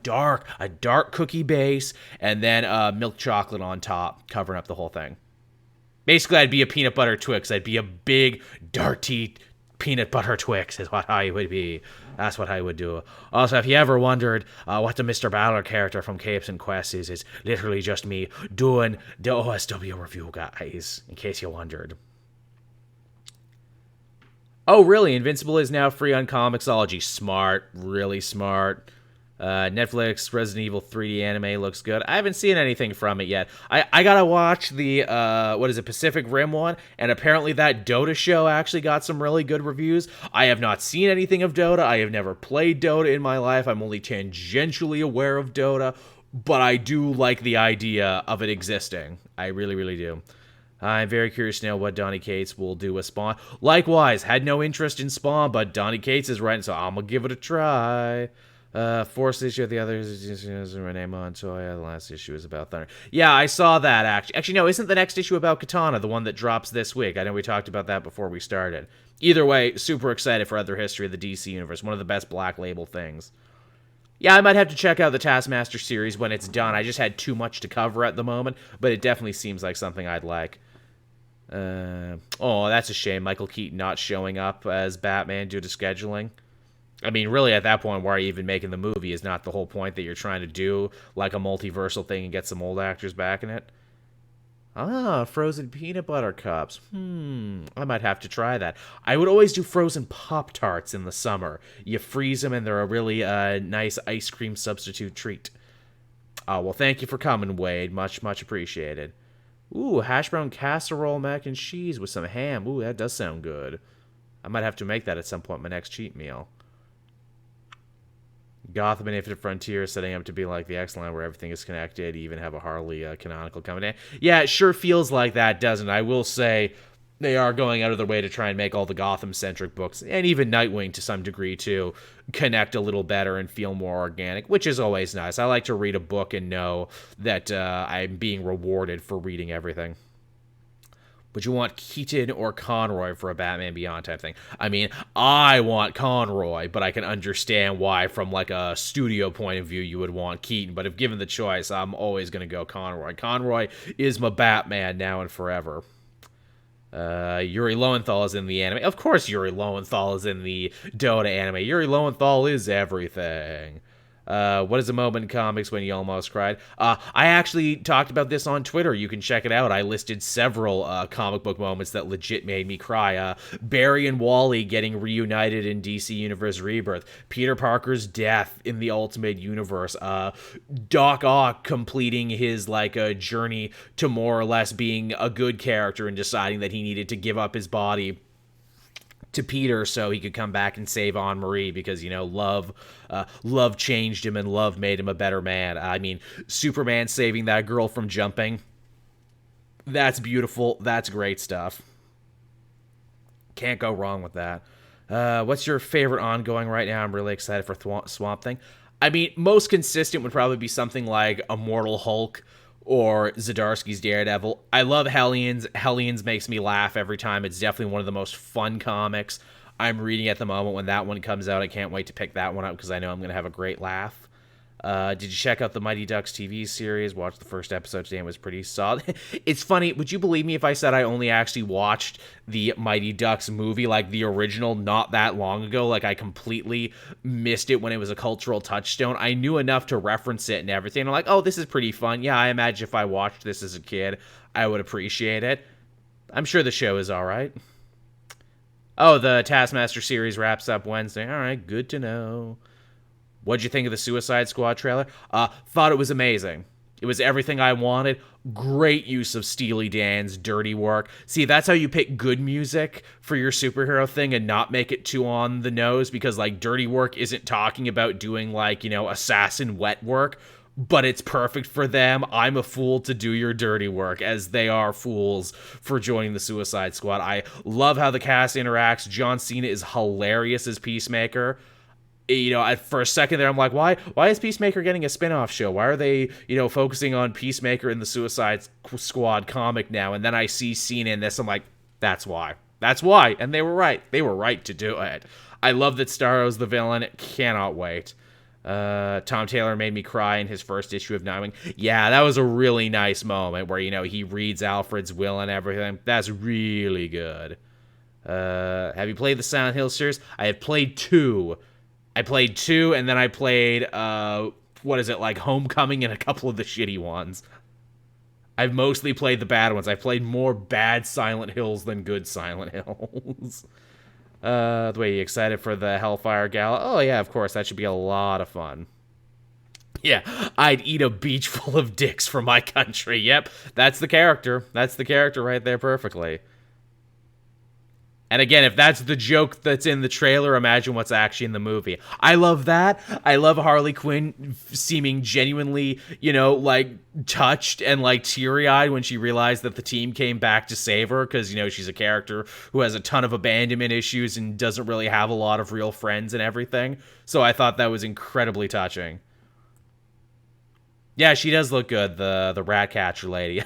dark cookie base, and then milk chocolate on top, covering up the whole thing. Basically, I'd be a peanut butter Twix. I'd be a big, darty peanut butter Twix is what I would be. That's what I would do. Also, if you ever wondered what the Mr. Ballard character from Capes and Quests is, it's literally just me doing the OSW review, guys, in case you wondered. Oh, really? Invincible is now free on Comixology. Smart. Really smart. Netflix Resident Evil 3D anime looks good. I haven't seen anything from it yet. I gotta watch the, Pacific Rim one, and apparently that Dota show actually got some really good reviews. I have not seen anything of Dota. I have never played Dota in my life. I'm only tangentially aware of Dota, but I do like the idea of it existing. I really, really do. I'm very curious to know what Donny Cates will do with Spawn. Likewise, had no interest in Spawn, but Donny Cates is writing, so I'm going to give it a try. Fourth issue of the others is Renee Montoya. The last issue is about Thunder. Yeah, I saw that, actually. Actually, no, isn't the next issue about Katana, the one that drops this week? I know we talked about that before we started. Either way, super excited for Other History of the DC Universe. One of the best Black Label things. Yeah, I might have to check out the Taskmaster series when it's done. I just had too much to cover at the moment, but it definitely seems like something I'd like. That's a shame. Michael Keaton not showing up as Batman due to scheduling. I mean, really, at that point, why are you even making the movie? Is not the whole point that you're trying to do like a multiversal thing and get some old actors back in it? Frozen peanut butter cups. I might have to try that. I would always do frozen Pop-Tarts in the summer. You freeze them, and they're a really nice ice cream substitute treat. Oh, well, thank you for coming, Wade. Much, much appreciated. Ooh, hash brown casserole mac and cheese with some ham. Ooh, that does sound good. I might have to make that at some point, my next cheat meal. Gotham and Infinite Frontier setting up to be like the X line where everything is connected. You even have a Harley canonical coming in. Yeah, it sure feels like that, doesn't it? I will say they are going out of their way to try and make all the Gotham-centric books, and even Nightwing to some degree too, connect a little better and feel more organic, which is always nice. I like to read a book and know that I'm being rewarded for reading everything. Would you want Keaton or Conroy for a Batman Beyond type thing? I mean, I want Conroy, but I can understand why from like a studio point of view you would want Keaton. But if given the choice, I'm always going to go Conroy. Conroy is my Batman now and forever. Yuri Lowenthal is in the anime. Of course Yuri Lowenthal is in the Dota anime. Yuri Lowenthal is everything. What is a moment in comics when you almost cried? I actually talked about this on Twitter. You can check it out. I listed several comic book moments that legit made me cry. Barry and Wally getting reunited in DC Universe Rebirth. Peter Parker's death in the Ultimate Universe. Doc Ock completing his journey to more or less being a good character and deciding that he needed to give up his body to Peter so he could come back and save Anne Marie because, love changed him and love made him a better man. I mean, Superman saving that girl from jumping. That's beautiful. That's great stuff. Can't go wrong with that. What's your favorite ongoing right now? I'm really excited for Swamp Thing. I mean, most consistent would probably be something like Immortal Hulk or Zdarsky's Daredevil. I love Hellions. Hellions makes me laugh every time. It's definitely one of the most fun comics I'm reading at the moment. When that one comes out, I can't wait to pick that one up because I know I'm going to have a great laugh. Did you check out the Mighty Ducks TV series? Watched the first episode today and was pretty solid. It's funny, would you believe me if I said I only actually watched the Mighty Ducks movie, like the original, not that long ago? Like, I completely missed it when it was a cultural touchstone. I knew enough to reference it and everything. I'm like, oh, this is pretty fun. Yeah, I imagine if I watched this as a kid, I would appreciate it. I'm sure the show is all right. Oh, the Taskmaster series wraps up Wednesday. All right, good to know. What'd you think of the Suicide Squad trailer? Thought it was amazing. It was everything I wanted. Great use of Steely Dan's Dirty Work. See, that's how you pick good music for your superhero thing and not make it too on the nose, because Dirty Work isn't talking about doing assassin wet work, but it's perfect for them. I'm a fool to do your dirty work, as they are fools for joining the Suicide Squad. I love how the cast interacts. John Cena is hilarious as Peacemaker. For a second there, I'm like, why is Peacemaker getting a spin-off show? Why are they, focusing on Peacemaker in the Suicide Squad comic now? And then I see Cena in this, I'm like, that's why. That's why. And they were right. They were right to do it. I love that Starro's the villain. Cannot wait. Tom Taylor made me cry in his first issue of Nightwing. Yeah, that was a really nice moment where, he reads Alfred's will and everything. That's really good. Have you played the Silent Hill series? I have played 2. I played 2, and then I played, Homecoming and a couple of the shitty ones. I've mostly played the bad ones. I've played more bad Silent Hills than good Silent Hills. The way you excited for the Hellfire Gala? Oh, yeah, of course. That should be a lot of fun. Yeah, I'd eat a beach full of dicks for my country. Yep, that's the character. That's the character right there perfectly. And again, if that's the joke that's in the trailer, imagine what's actually in the movie. I love that. I love Harley Quinn seeming genuinely, touched and teary-eyed when she realized that the team came back to save her, because, she's a character who has a ton of abandonment issues and doesn't really have a lot of real friends and everything. So I thought that was incredibly touching. Yeah, she does look good, the Ratcatcher lady.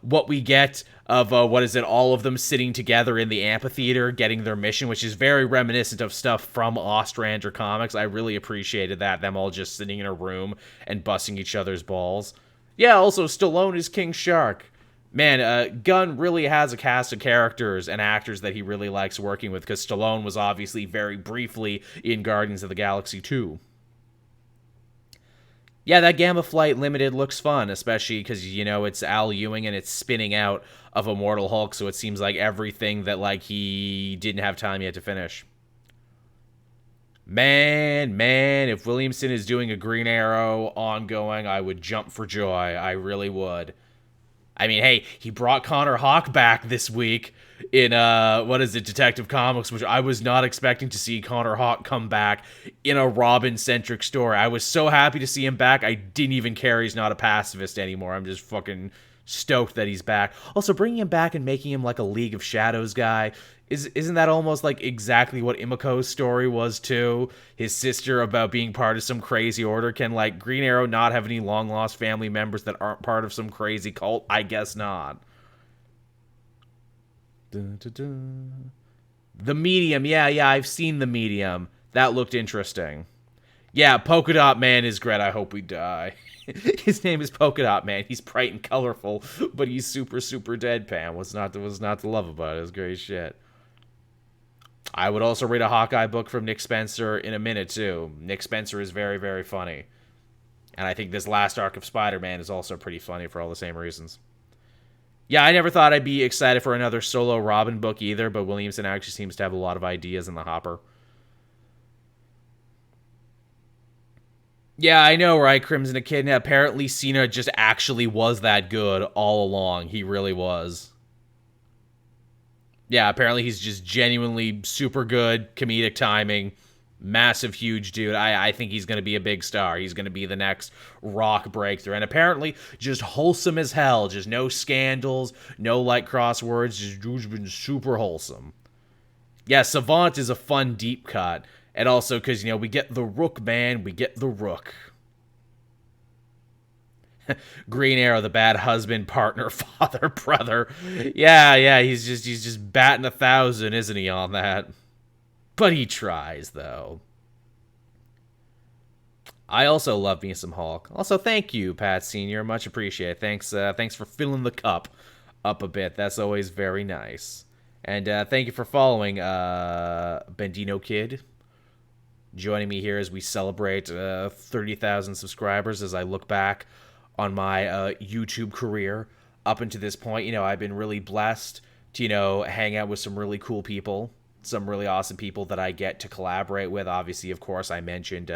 What we get of, all of them sitting together in the amphitheater getting their mission, which is very reminiscent of stuff from Ostrander comics. I really appreciated that, them all just sitting in a room and busting each other's balls. Yeah, also, Stallone is King Shark. Man, Gunn really has a cast of characters and actors that he really likes working with, because Stallone was obviously very briefly in Guardians of the Galaxy 2. Yeah, that Gamma Flight Limited looks fun, especially because, it's Al Ewing and it's spinning out of Immortal Hulk, so it seems like everything that, he didn't have time yet to finish. Man, if Williamson is doing a Green Arrow ongoing, I would jump for joy. I really would. I mean, hey, he brought Connor Hawk back this week in Detective Comics, which I was not expecting to see Connor Hawk come back in a Robin-centric story. I was so happy to see him back, I didn't even care he's not a pacifist anymore. I'm just fucking stoked that he's back. Also, bringing him back and making him like a League of Shadows guy, isn't that almost like exactly what Imiko's story was too? His sister about being part of some crazy order. Can like Green Arrow not have any long lost family members that aren't part of some crazy cult? I guess not. Dun, dun, dun. The Medium, yeah, I've seen The Medium. That looked interesting. Yeah, Polka Dot Man is great. I hope we die. His name is Polka Dot Man. He's bright and colorful, but he's super, super deadpan. What's not to love about it? It's great shit. I would also read a Hawkeye book from Nick Spencer in a minute, too. Nick Spencer is very, very funny. And I think this last arc of Spider-Man is also pretty funny for all the same reasons. Yeah, I never thought I'd be excited for another solo Robin book either, but Williamson actually seems to have a lot of ideas in the hopper. Yeah, I know, right, Crimson Echidna? Apparently Cena just actually was that good all along. He really was. Yeah, apparently he's just genuinely super good, comedic timing, massive, huge dude. I think he's going to be a big star. He's going to be the next Rock breakthrough. And apparently just wholesome as hell. Just no scandals, no like crosswords. Just dude's been super wholesome. Yeah, Savant is a fun deep cut. And also because, you know, we get the Rook, man. We get the Rook. Green Arrow, the bad husband, partner, father, brother. Yeah, he's just batting 1,000, isn't he, on that? But he tries, though. I also love me some Hulk. Also, thank you, Pat Sr. Much appreciated. Thanks for filling the cup up a bit. That's always very nice. And thank you for following Bendino Kid. Joining me here as we celebrate 30,000 subscribers as I look back on my YouTube career up until this point. You know, I've been really blessed to, you know, hang out with some really cool people, some really awesome people that I get to collaborate with. Obviously, of course, I mentioned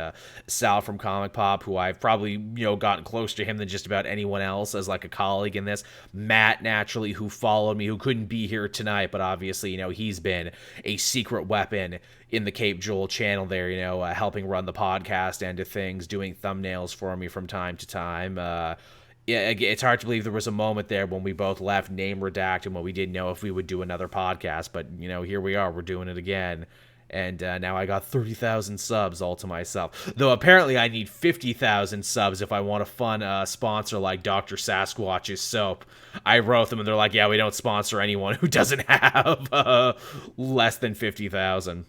Sal from Comic Pop, who I've probably, you know, gotten closer to him than just about anyone else as like a colleague in this. Matt, naturally, who followed me, who couldn't be here tonight, but obviously, you know, he's been a secret weapon in the Cape Joel channel there, you know, helping run the podcast end of things, doing thumbnails for me from time to time. Yeah, it's hard to believe there was a moment there when we both left name redacted when we didn't know if we would do another podcast, but, you know, here we are, we're doing it again. And now I got 30,000 subs all to myself. Though apparently I need 50,000 subs if I want a fun sponsor like Dr. Sasquatch's soap. I wrote them and they're like, yeah, we don't sponsor anyone who doesn't have less than 50,000.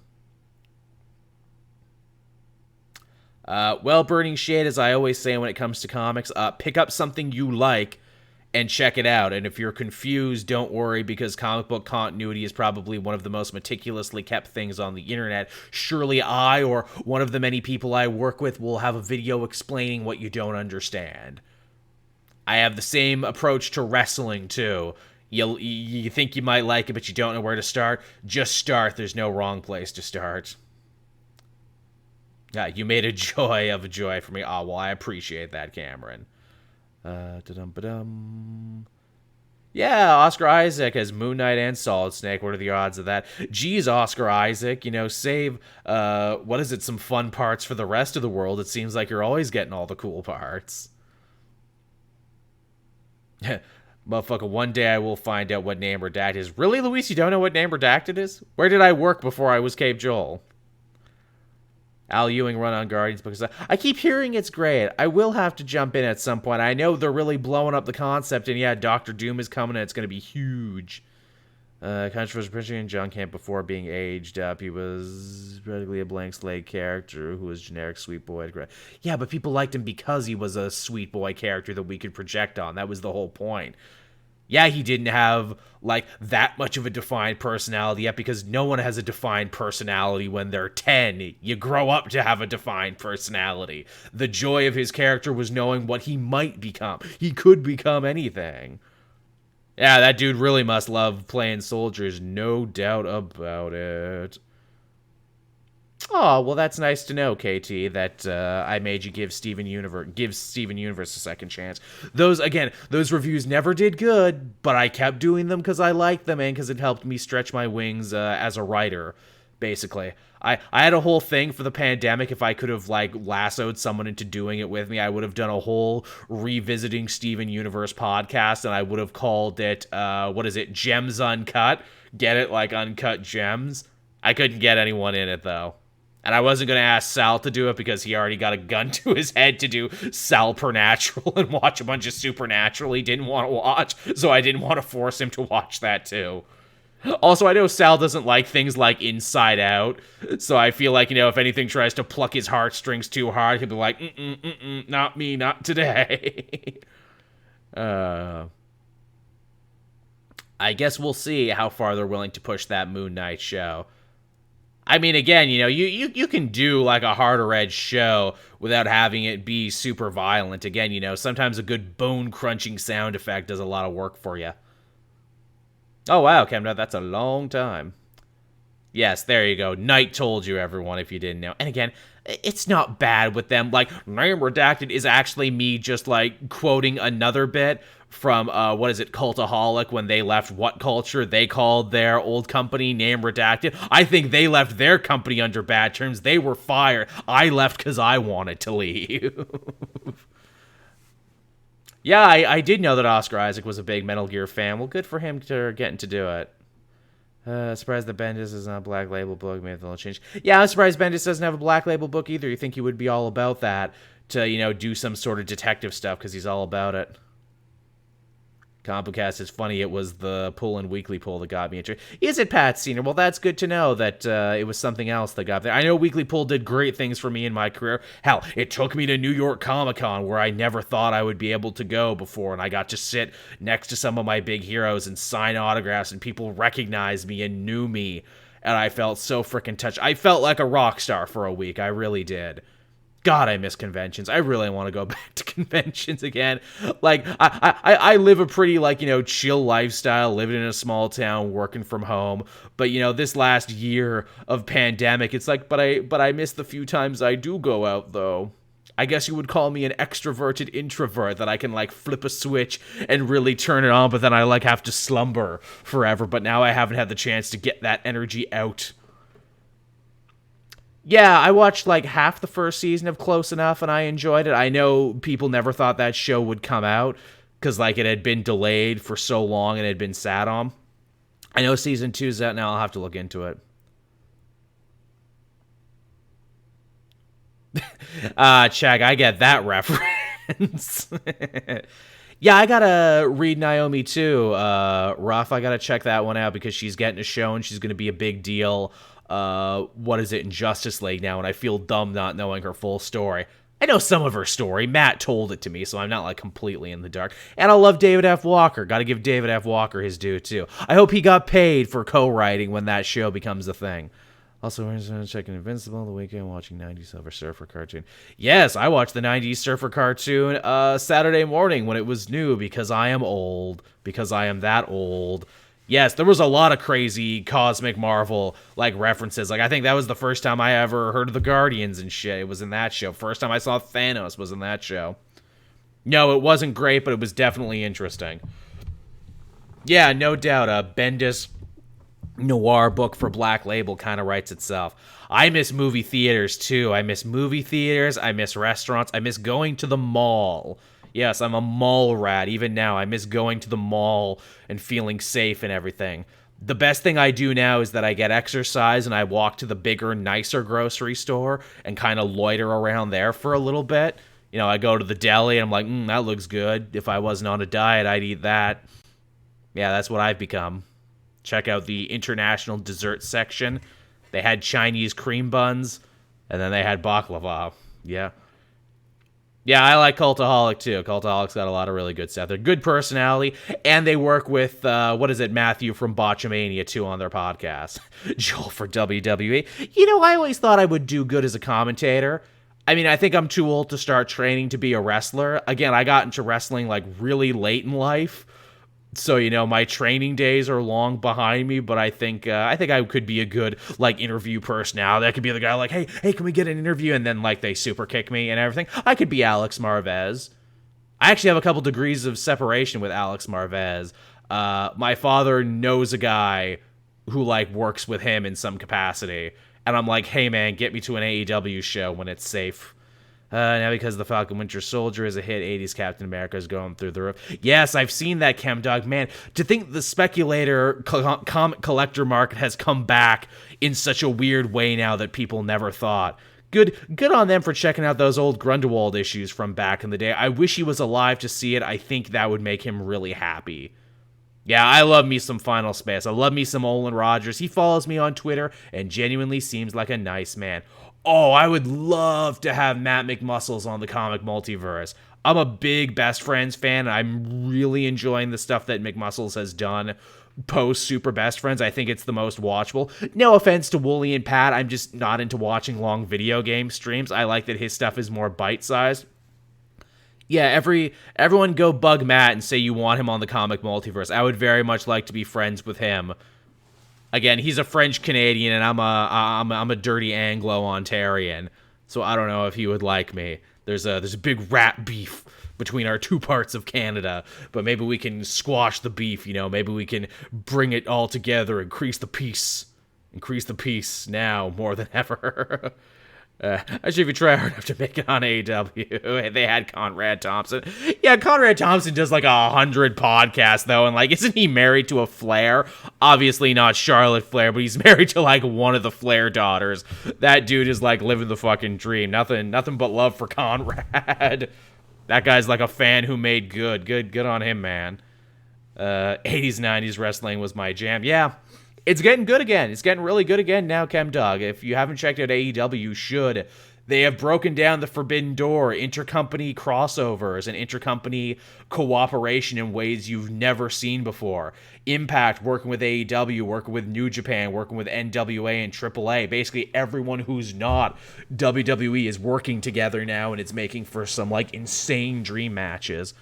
Well, Burning Shade, as I always say when it comes to comics, pick up something you like and check it out. And if you're confused, don't worry, because comic book continuity is probably one of the most meticulously kept things on the internet. Surely I, or one of the many people I work with, will have a video explaining what you don't understand. I have the same approach to wrestling, too. You think you might like it, but you don't know where to start? Just start. There's no wrong place to start. Yeah, you made a joy of a joy for me. Oh, well, I appreciate that, Cameron. Yeah, Oscar Isaac as Moon Knight and Solid Snake. What are the odds of that? Geez, Oscar Isaac, you know, save, some fun parts for the rest of the world. It seems like you're always getting all the cool parts. Motherfucker, one day I will find out what name redacted is. Really, Luis, you don't know what name redacted is? Where did I work before I was Cape Joel? Al Ewing run on Guardians because I keep hearing it's great. I will have to jump in at some point. I know they're really blowing up the concept, and yeah, Doctor Doom is coming, and it's going to be huge. Controversial picture in John Camp before being aged up. He was practically a blank slate character who was generic sweet boy. Yeah, but people liked him because he was a sweet boy character that we could project on. That was the whole point. Yeah, he didn't have, like, that much of a defined personality yet, because no one has a defined personality when they're 10. You grow up to have a defined personality. The joy of his character was knowing what he might become. He could become anything. Yeah, that dude really must love playing soldiers, no doubt about it. Oh, well, that's nice to know, KT, that I made you give Steven Universe a second chance. Those reviews never did good, but I kept doing them because I liked them and because it helped me stretch my wings as a writer, basically. I had a whole thing for the pandemic. If I could have, like, lassoed someone into doing it with me, I would have done a whole Revisiting Steven Universe podcast, and I would have called it, Gems Uncut? Get it? Like, Uncut Gems? I couldn't get anyone in it, though. And I wasn't going to ask Sal to do it because he already got a gun to his head to do Salpernatural and watch a bunch of Supernatural he didn't want to watch, so I didn't want to force him to watch that too. Also, I know Sal doesn't like things like Inside Out, so I feel like, if anything tries to pluck his heartstrings too hard, he'll be like, not me, not today. I guess we'll see how far they're willing to push that Moon Knight show. I mean, again, you can do like a harder edge show without having it be super violent. Again, sometimes a good bone crunching sound effect does a lot of work for you. Oh, wow, Kemna, that's a long time. Yes, there you go. Night told you, everyone, if you didn't know. And again, it's not bad with them. Like, Name Redacted is actually me just, like, quoting another bit from, Cultaholic, when they left What Culture. They called their old company Name Redacted. I think they left their company under bad terms. They were fired. I left because I wanted to leave. Yeah, I did know that Oscar Isaac was a big Metal Gear fan. Well, good for him for getting to do it. Surprised that Bendis is not a Black Label book. Maybe they'll change. Yeah, I'm surprised Bendis doesn't have a Black Label book either. You think he would be all about that to, do some sort of detective stuff because he's all about it. Complicast is funny. It was the Pull-In Weekly Pull that got me into it. Is it Pat Senior? Well, that's good to know that it was something else that got there. I know Weekly Pull did great things for me in my career. Hell, it took me to New York Comic-Con where I never thought I would be able to go before, and I got to sit next to some of my big heroes and sign autographs, and people recognized me and knew me, and I felt so freaking touched. I felt like a rock star for a week. I really did. God, I miss conventions. I really want to go back to conventions again. Like, I live a pretty, chill lifestyle, living in a small town, working from home. But, this last year of pandemic, it's like, but I miss the few times I do go out, though. I guess you would call me an extroverted introvert, that I can, flip a switch and really turn it on, but then I, have to slumber forever. But now I haven't had the chance to get that energy out. Yeah, I watched half the first season of Close Enough and I enjoyed it. I know people never thought that show would come out because it had been delayed for so long and had been sat on. I know season 2's out now. I'll have to look into it. Chag, I get that reference. Yeah, I gotta read Naomi too. Ruff, I gotta check that one out because she's getting a show and she's gonna be a big deal. In Justice League now, and I feel dumb not knowing her full story. I know some of her story. Matt told it to me, so I'm not, completely in the dark. And I love David F. Walker. Gotta give David F. Walker his due, too. I hope he got paid for co-writing when that show becomes a thing. Also, we're checking Invincible the weekend, watching 90s Silver Surfer cartoon. Yes, I watched the 90s Surfer cartoon Saturday morning when it was new, because I am old. Because I am that old. Yes, there was a lot of crazy cosmic Marvel references. I think that was the first time I ever heard of the Guardians and shit. It was in that show. First time I saw Thanos was in that show. No, it wasn't great, but it was definitely interesting. Yeah, no doubt. Bendis noir book for Black Label kind of writes itself. I miss movie theaters too. I miss movie theaters. I miss restaurants. I miss going to the mall. Yes, I'm a mall rat. Even now, I miss going to the mall and feeling safe and everything. The best thing I do now is that I get exercise and I walk to the bigger, nicer grocery store and kind of loiter around there for a little bit. I go to the deli and I'm like, that looks good. If I wasn't on a diet, I'd eat that. Yeah, that's what I've become. Check out the international dessert section. They had Chinese cream buns, and then they had baklava. Yeah. Yeah, I like Cultaholic, too. Cultaholic's got a lot of really good stuff. They're good personality, and they work with, Matthew from Botchamania, too, on their podcast. Joel for WWE. I always thought I would do good as a commentator. I mean, I think I'm too old to start training to be a wrestler. Again, I got into wrestling, really late in life. So, my training days are long behind me, but I think I could be a good, like, interview personality. I could be the guy like, hey, can we get an interview? And then, like, they super kick me and everything. I could be Alex Marvez. I actually have a couple degrees of separation with Alex Marvez. My father knows a guy who, like, works with him in some capacity. And I'm like, hey, man, get me to an AEW show when it's safe. Now because the Falcon Winter Soldier is a hit, 80s Captain America is going through the roof. Yes, I've seen that, ChemDog. Man, to think the speculator comic collector market has come back in such a weird way now that people never thought. Good on them for checking out those old Grundelwald issues from back in the day. I wish he was alive to see it. I think that would make him really happy. Yeah, I love me some Final Space. I love me some Olin Rogers. He follows me on Twitter and genuinely seems like a nice man. Oh, I would love to have Matt McMuscles on the comic multiverse. I'm a big Best Friends fan. I'm really enjoying the stuff that McMuscles has done post Super Best Friends. I think it's the most watchable. No offense to Wooly and Pat. I'm just not into watching long video game streams. I like that his stuff is more bite-sized. Yeah, everyone go bug Matt and say you want him on the comic multiverse. I would very much like to be friends with him. Again, he's a French Canadian, and I'm a dirty Anglo-Ontarian, so I don't know if he would like me. There's a big rat beef between our two parts of Canada, but maybe we can squash the beef. Maybe we can bring it all together, increase the peace now more than ever. Actually, if you try hard enough to make it on AEW, they had Conrad Thompson. Yeah, Conrad Thompson does like 100 podcasts, though, and, like, isn't he married to a Flair? Obviously not Charlotte Flair, but he's married to, like, one of the Flair daughters. That dude is, like, living the fucking dream. Nothing but love for Conrad. That guy's, like, a fan who made good. Good on him, man. 80s, 90s wrestling was my jam. Yeah. It's getting good again. It's getting really good again now, ChemDog. If you haven't checked out AEW, you should. They have broken down the forbidden door, intercompany crossovers, and intercompany cooperation in ways you've never seen before. Impact working with AEW, working with New Japan, working with NWA and AAA. Basically, everyone who's not WWE is working together now, and it's making for some, like, insane dream matches.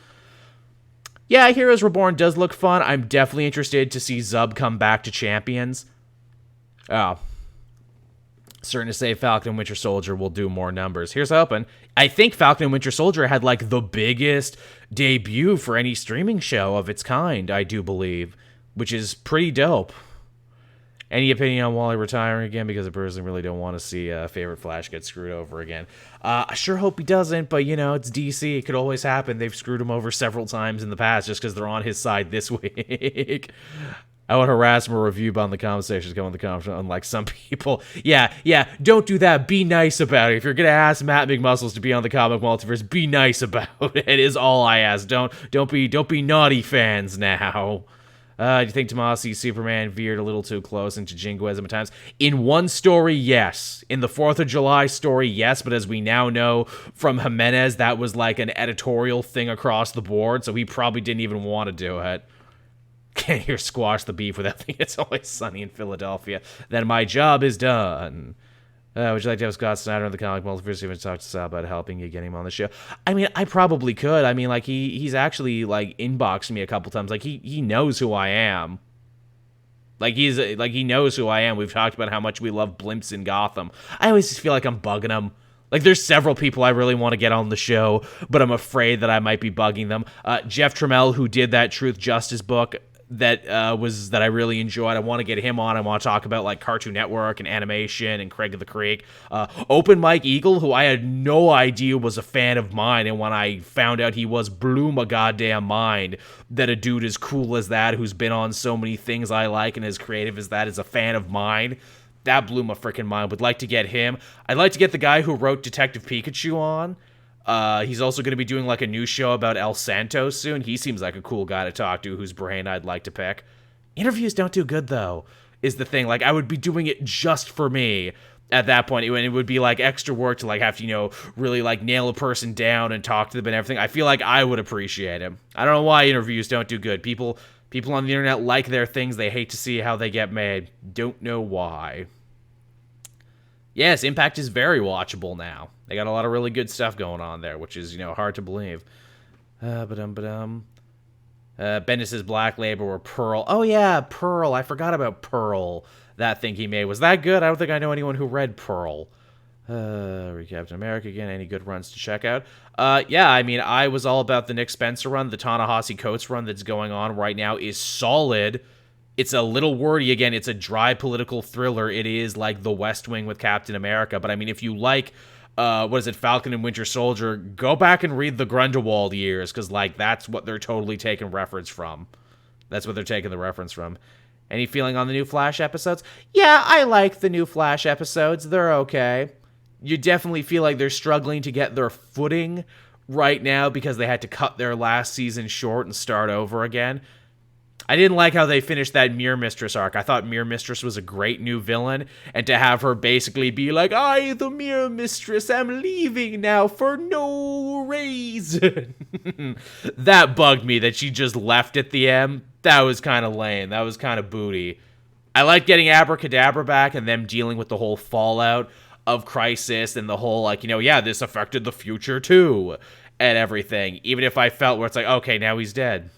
Yeah, Heroes Reborn does look fun. I'm definitely interested to see Zub come back to Champions. Oh. Certain to say Falcon and Winter Soldier will do more numbers. Here's hoping. I think Falcon and Winter Soldier had, like, the biggest debut for any streaming show of its kind, I do believe, which is pretty dope. Any opinion on Wally retiring again? Because I personally really don't want to see favorite Flash get screwed over again. I sure hope he doesn't, but, it's DC. It could always happen. They've screwed him over several times in the past just because they're on his side this week. I would harass him or review on the comment section, go on the comment, unlike some people. Yeah, don't do that. Be nice about it. If you're going to ask Matt McMuscles to be on the comic multiverse, be nice about it is all I ask. Don't be naughty fans now. Do you think Tomasi's Superman veered a little too close into jingoism at times? In one story, yes. In the 4th of July story, yes. But as we now know from Jimenez, that was like an editorial thing across the board, so he probably didn't even want to do it. Can't hear squash the beef without thinking it's always sunny in Philadelphia. Then my job is done. Would you like to have Scott Snyder on the comic multiverse even talk to Sal about helping you get him on the show? I mean, I probably could. I mean, like, he's actually, like, inboxed me a couple times. Like, he knows who I am. He knows who I am. We've talked about how much we love blimps in Gotham. I always just feel like I'm bugging him. Like, there's several people I really want to get on the show, but I'm afraid that I might be bugging them. Jeff Trammell, who did that Truth Justice book, that I really enjoyed. I want to get him on. I want to talk about, like, Cartoon Network and animation and Craig of the Creek. Open Mike Eagle, who I had no idea was a fan of mine, and when I found out he was, blew my goddamn mind that a dude as cool as that, who's been on so many things I like and as creative as that, is a fan of mine. That blew my freaking mind. Would like to get him. I'd like to get the guy who wrote Detective Pikachu on. He's also going to be doing, like, a new show about El Santos soon. He seems like a cool guy to talk to whose brain I'd like to pick. Interviews don't do good, though, is the thing. Like, I would be doing it just for me at that point. It would be, like, extra work to, like, have to, really, like, nail a person down and talk to them and everything. I feel like I would appreciate him. I don't know why interviews don't do good. People on the internet like their things. They hate to see how they get made. Don't know why. Yes, Impact is very watchable now. They got a lot of really good stuff going on there, which is, hard to believe. Bendis' Black Label or Pearl. Oh yeah, Pearl. I forgot about Pearl. That thing he made. Was that good? I don't think I know anyone who read Pearl. Read Captain America again. Any good runs to check out? Yeah, I mean, I was all about the Nick Spencer run. The Ta-Nehisi Coates run that's going on right now is solid. It's a little wordy. Again, it's a dry political thriller. It is like The West Wing with Captain America. But I mean, if you like, Falcon and Winter Soldier, go back and read the Grindelwald years, because like that's what they're totally taking reference from. That's what they're taking the reference from. Any feeling on the new Flash episodes? Yeah, I like the new Flash episodes. They're okay. You definitely feel like they're struggling to get their footing right now because they had to cut their last season short and start over again. I didn't like how they finished that Mirror Mistress arc. I thought Mirror Mistress was a great new villain, and to have her basically be like, I, the Mirror Mistress, am leaving now for no reason. That bugged me that she just left at the end. That was kind of lame. That was kind of booty. I like getting Abracadabra back and them dealing with the whole fallout of Crisis and the whole, like, yeah, this affected the future too, and everything. Even if I felt where it's like, okay, now he's dead.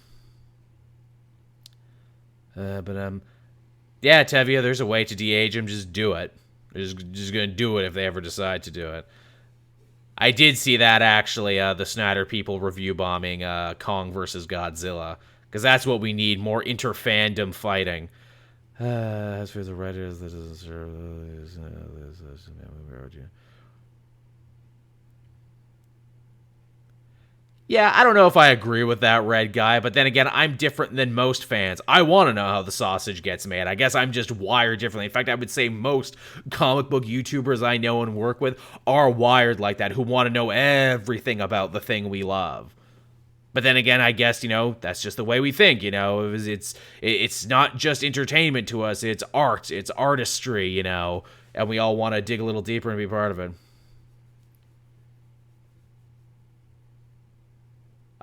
Yeah, Tevia, there's a way to de-age him. Just do it. They're just gonna do it if they ever decide to do it. I did see that, actually, the Snyder people review bombing Kong versus Godzilla, because that's what we need, more inter-fandom fighting. As for the writers, this is... Yeah, I don't know if I agree with that red guy, but then again, I'm different than most fans. I want to know how the sausage gets made. I guess I'm just wired differently. In fact, I would say most comic book YouTubers I know and work with are wired like that, who want to know everything about the thing we love. But then again, I guess, that's just the way we think, It's not just entertainment to us, it's art, it's artistry, and we all want to dig a little deeper and be part of it.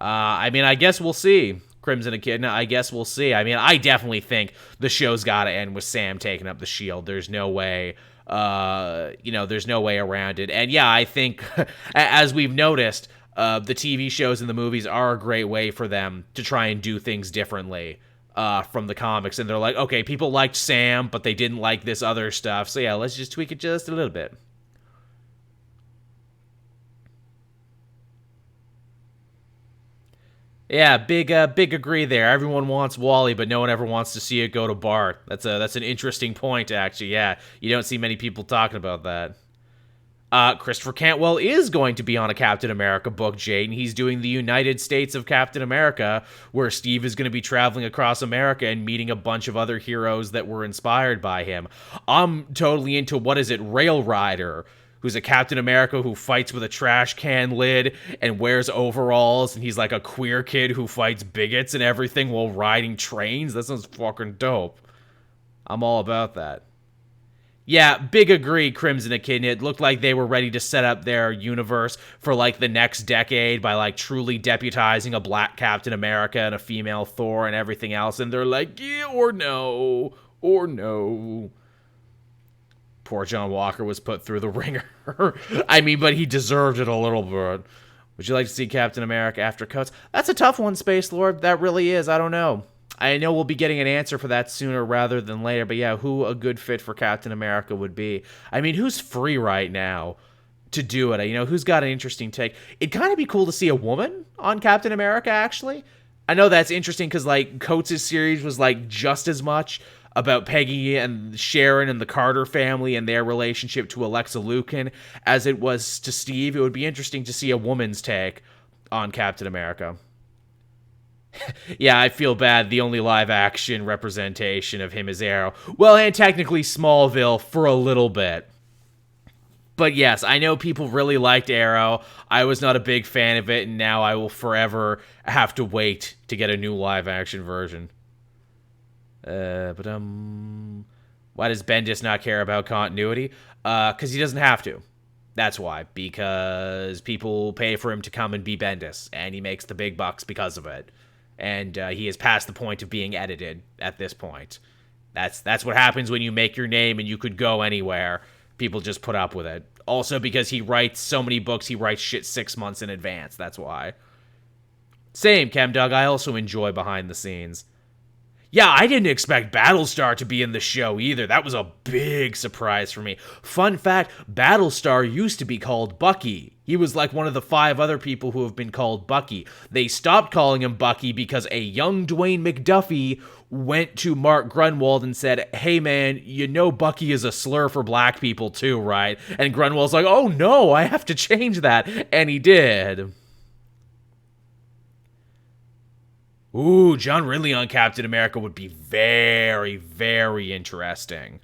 I mean, I guess we'll see. Crimson Echidna, I guess we'll see. I mean, I definitely think the show's got to end with Sam taking up the shield. There's no way, there's no way around it. And yeah, I think, as we've noticed, the TV shows and the movies are a great way for them to try and do things differently from the comics. And they're like, okay, people liked Sam, but they didn't like this other stuff. So yeah, let's just tweak it just a little bit. Yeah, big agree there. Everyone wants Wally, but no one ever wants to see it go to Bart. That's an interesting point, actually. Yeah, you don't see many people talking about that. Christopher Cantwell is going to be on a Captain America book, Jade, and he's doing the United States of Captain America, where Steve is going to be traveling across America and meeting a bunch of other heroes that were inspired by him. I'm totally into, Rail Rider, who's a Captain America who fights with a trash can lid and wears overalls, and he's like a queer kid who fights bigots and everything while riding trains. That sounds fucking dope. I'm all about that. Yeah, big agree, Crimson Echidna. It looked like they were ready to set up their universe for, like, the next decade by, like, truly deputizing a black Captain America and a female Thor and everything else, and they're like, yeah, or no. Poor John Walker was put through the ringer. I mean, but he deserved it a little bit. Would you like to see Captain America after Coates? That's a tough one, Space Lord. That really is. I don't know. I know we'll be getting an answer for that sooner rather than later, but yeah, who a good fit for Captain America would be. I mean, who's free right now to do it? Who's got an interesting take? It'd kind of be cool to see a woman on Captain America, actually. I know that's interesting because, like, Coates' series was, like, just as much about Peggy and Sharon and the Carter family and their relationship to Alexa Lukin as it was to Steve. It would be interesting to see a woman's take on Captain America. Yeah, I feel bad. The only live-action representation of him is Arrow. Well, and technically Smallville for a little bit. But yes, I know people really liked Arrow. I was not a big fan of it, and now I will forever have to wait to get a new live-action version. Why does Bendis not care about continuity? Because he doesn't have to. That's why. Because people pay for him to come and be Bendis, and he makes the big bucks because of it. And he is past the point of being edited at this point. That's what happens when you make your name and you could go anywhere. People just put up with it. Also because he writes so many books, he writes shit 6 months in advance. That's why. Same, Chemdog. I also enjoy behind the scenes. Yeah, I didn't expect Battlestar to be in the show either. That was a big surprise for me. Fun fact, Battlestar used to be called Bucky. He was like one of the 5 other people who have been called Bucky. They stopped calling him Bucky because a young Dwayne McDuffie went to Mark Grunwald and said, hey man, you know Bucky is a slur for black people too, right? And Grunwald's like, oh no, I have to change that. And he did. Ooh, John Ridley on Captain America would be very, very interesting.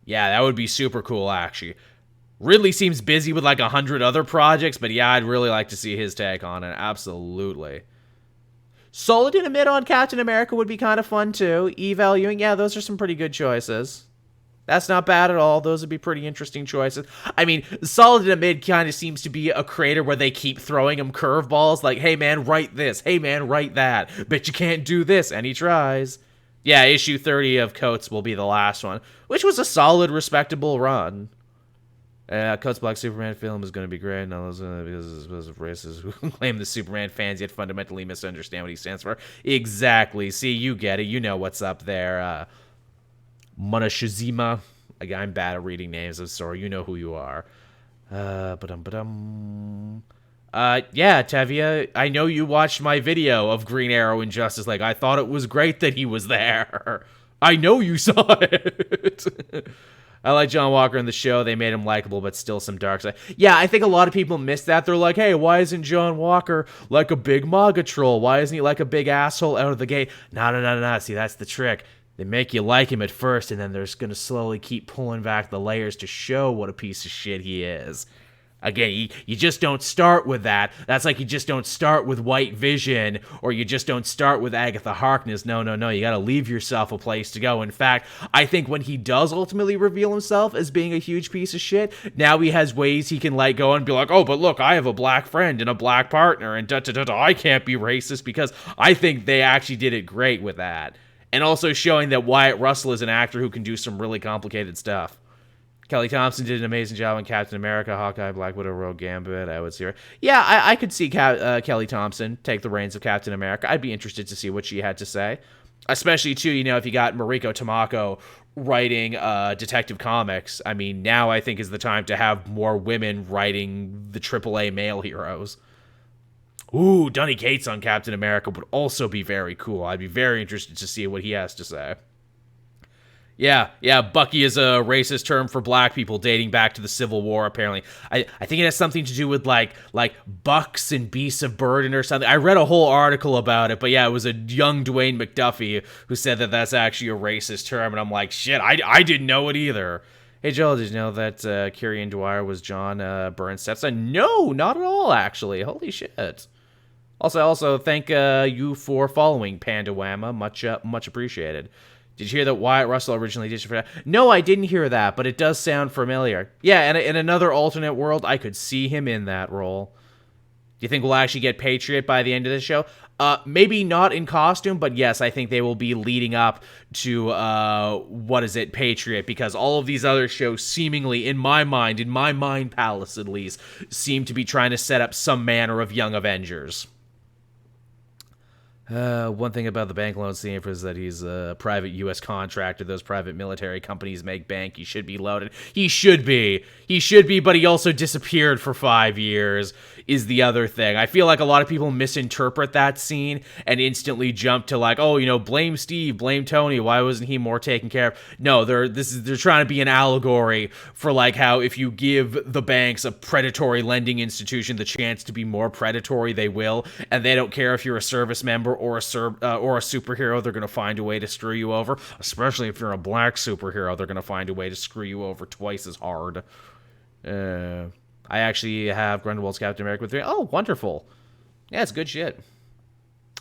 Yeah, that would be super cool, actually. Ridley seems busy with like 100 other projects, but yeah, I'd really like to see his take on it. Absolutely. Solid in a mid on Captain America would be kind of fun, too. Eval Ewing, yeah, those are some pretty good choices. That's not bad at all. Those would be pretty interesting choices. I mean, Solid in a mid kind of seems to be a creator where they keep throwing him curveballs like, hey man, write this. Hey man, write that. But you can't do this. And he tries. Yeah, issue 30 of Coates will be the last one, which was a solid, respectable run. Coates' Black Superman film is going to be great. No, because of racists who claim the Superman fans yet fundamentally misunderstand what he stands for. Exactly. See, you get it. You know what's up there. Monashizima. I'm bad at reading names. I'm sorry. You know who you are. Yeah, Tevia, I know you watched my video of Green Arrow in Justice League. I thought it was great that he was there. I know you saw it. I like John Walker in the show. They made him likable, but still some dark side. Yeah, I think a lot of people miss that. They're like, hey, why isn't John Walker like a big MAGA troll? Why isn't he like a big asshole out of the gate? No. See, that's the trick. They make you like him at first, and then they're just going to slowly keep pulling back the layers to show what a piece of shit he is. Again, you just don't start with that. That's like you just don't start with White Vision, or you just don't start with Agatha Harkness. No. You gotta leave yourself a place to go. In fact, I think when he does ultimately reveal himself as being a huge piece of shit, now he has ways he can let go and be like, oh, but look, I have a black friend and a black partner, and I can't be racist, because I think they actually did it great with that. And also showing that Wyatt Russell is an actor who can do some really complicated stuff. Kelly Thompson did an amazing job on Captain America, Hawkeye, Black Widow, Rogue Gambit. I would see her. Yeah, I could see Kelly Thompson take the reins of Captain America. I'd be interested to see what she had to say. Especially, too, if you got Mariko Tamako writing Detective Comics. I mean, now I think is the time to have more women writing the AAA male heroes. Ooh, Donny Cates on Captain America would also be very cool. I'd be very interested to see what he has to say. Yeah, Bucky is a racist term for black people dating back to the Civil War, apparently. I think it has something to do with, like bucks and beasts of burden or something. I read a whole article about it, but yeah, it was a young Dwayne McDuffie who said that that's actually a racist term, and I'm like, shit, I didn't know it either. Hey, Joel, did you know that Kieran Dwyer was John Byrne's stepson? No, not at all, actually. Holy shit. Also, thank you for following Panda Whamma. Much appreciated. Did you hear that Wyatt Russell originally did for that? No, I didn't hear that, but it does sound familiar. Yeah, and in another alternate world, I could see him in that role. Do you think we'll actually get Patriot by the end of the show? Maybe not in costume, but yes, I think they will be leading up to, Patriot, because all of these other shows seemingly, in my mind palace at least, seem to be trying to set up some manner of Young Avengers. One thing about the bank loan scene is that he's a private U.S. contractor. Those private military companies make bank. He should be loaded. He should be, but he also disappeared for 5 years, is the other thing. I feel like a lot of people misinterpret that scene and instantly jump to like, oh, blame Steve, blame Tony. Why wasn't he more taken care of? No, they're trying to be an allegory for like how if you give the banks a predatory lending institution the chance to be more predatory, they will, and they don't care if you're a service member or a superhero. They're going to find a way to screw you over, especially if you're a black superhero. They're going to find a way to screw you over twice as hard. I actually have Grindelwald's Captain America with me. Oh, wonderful. Yeah, it's good shit.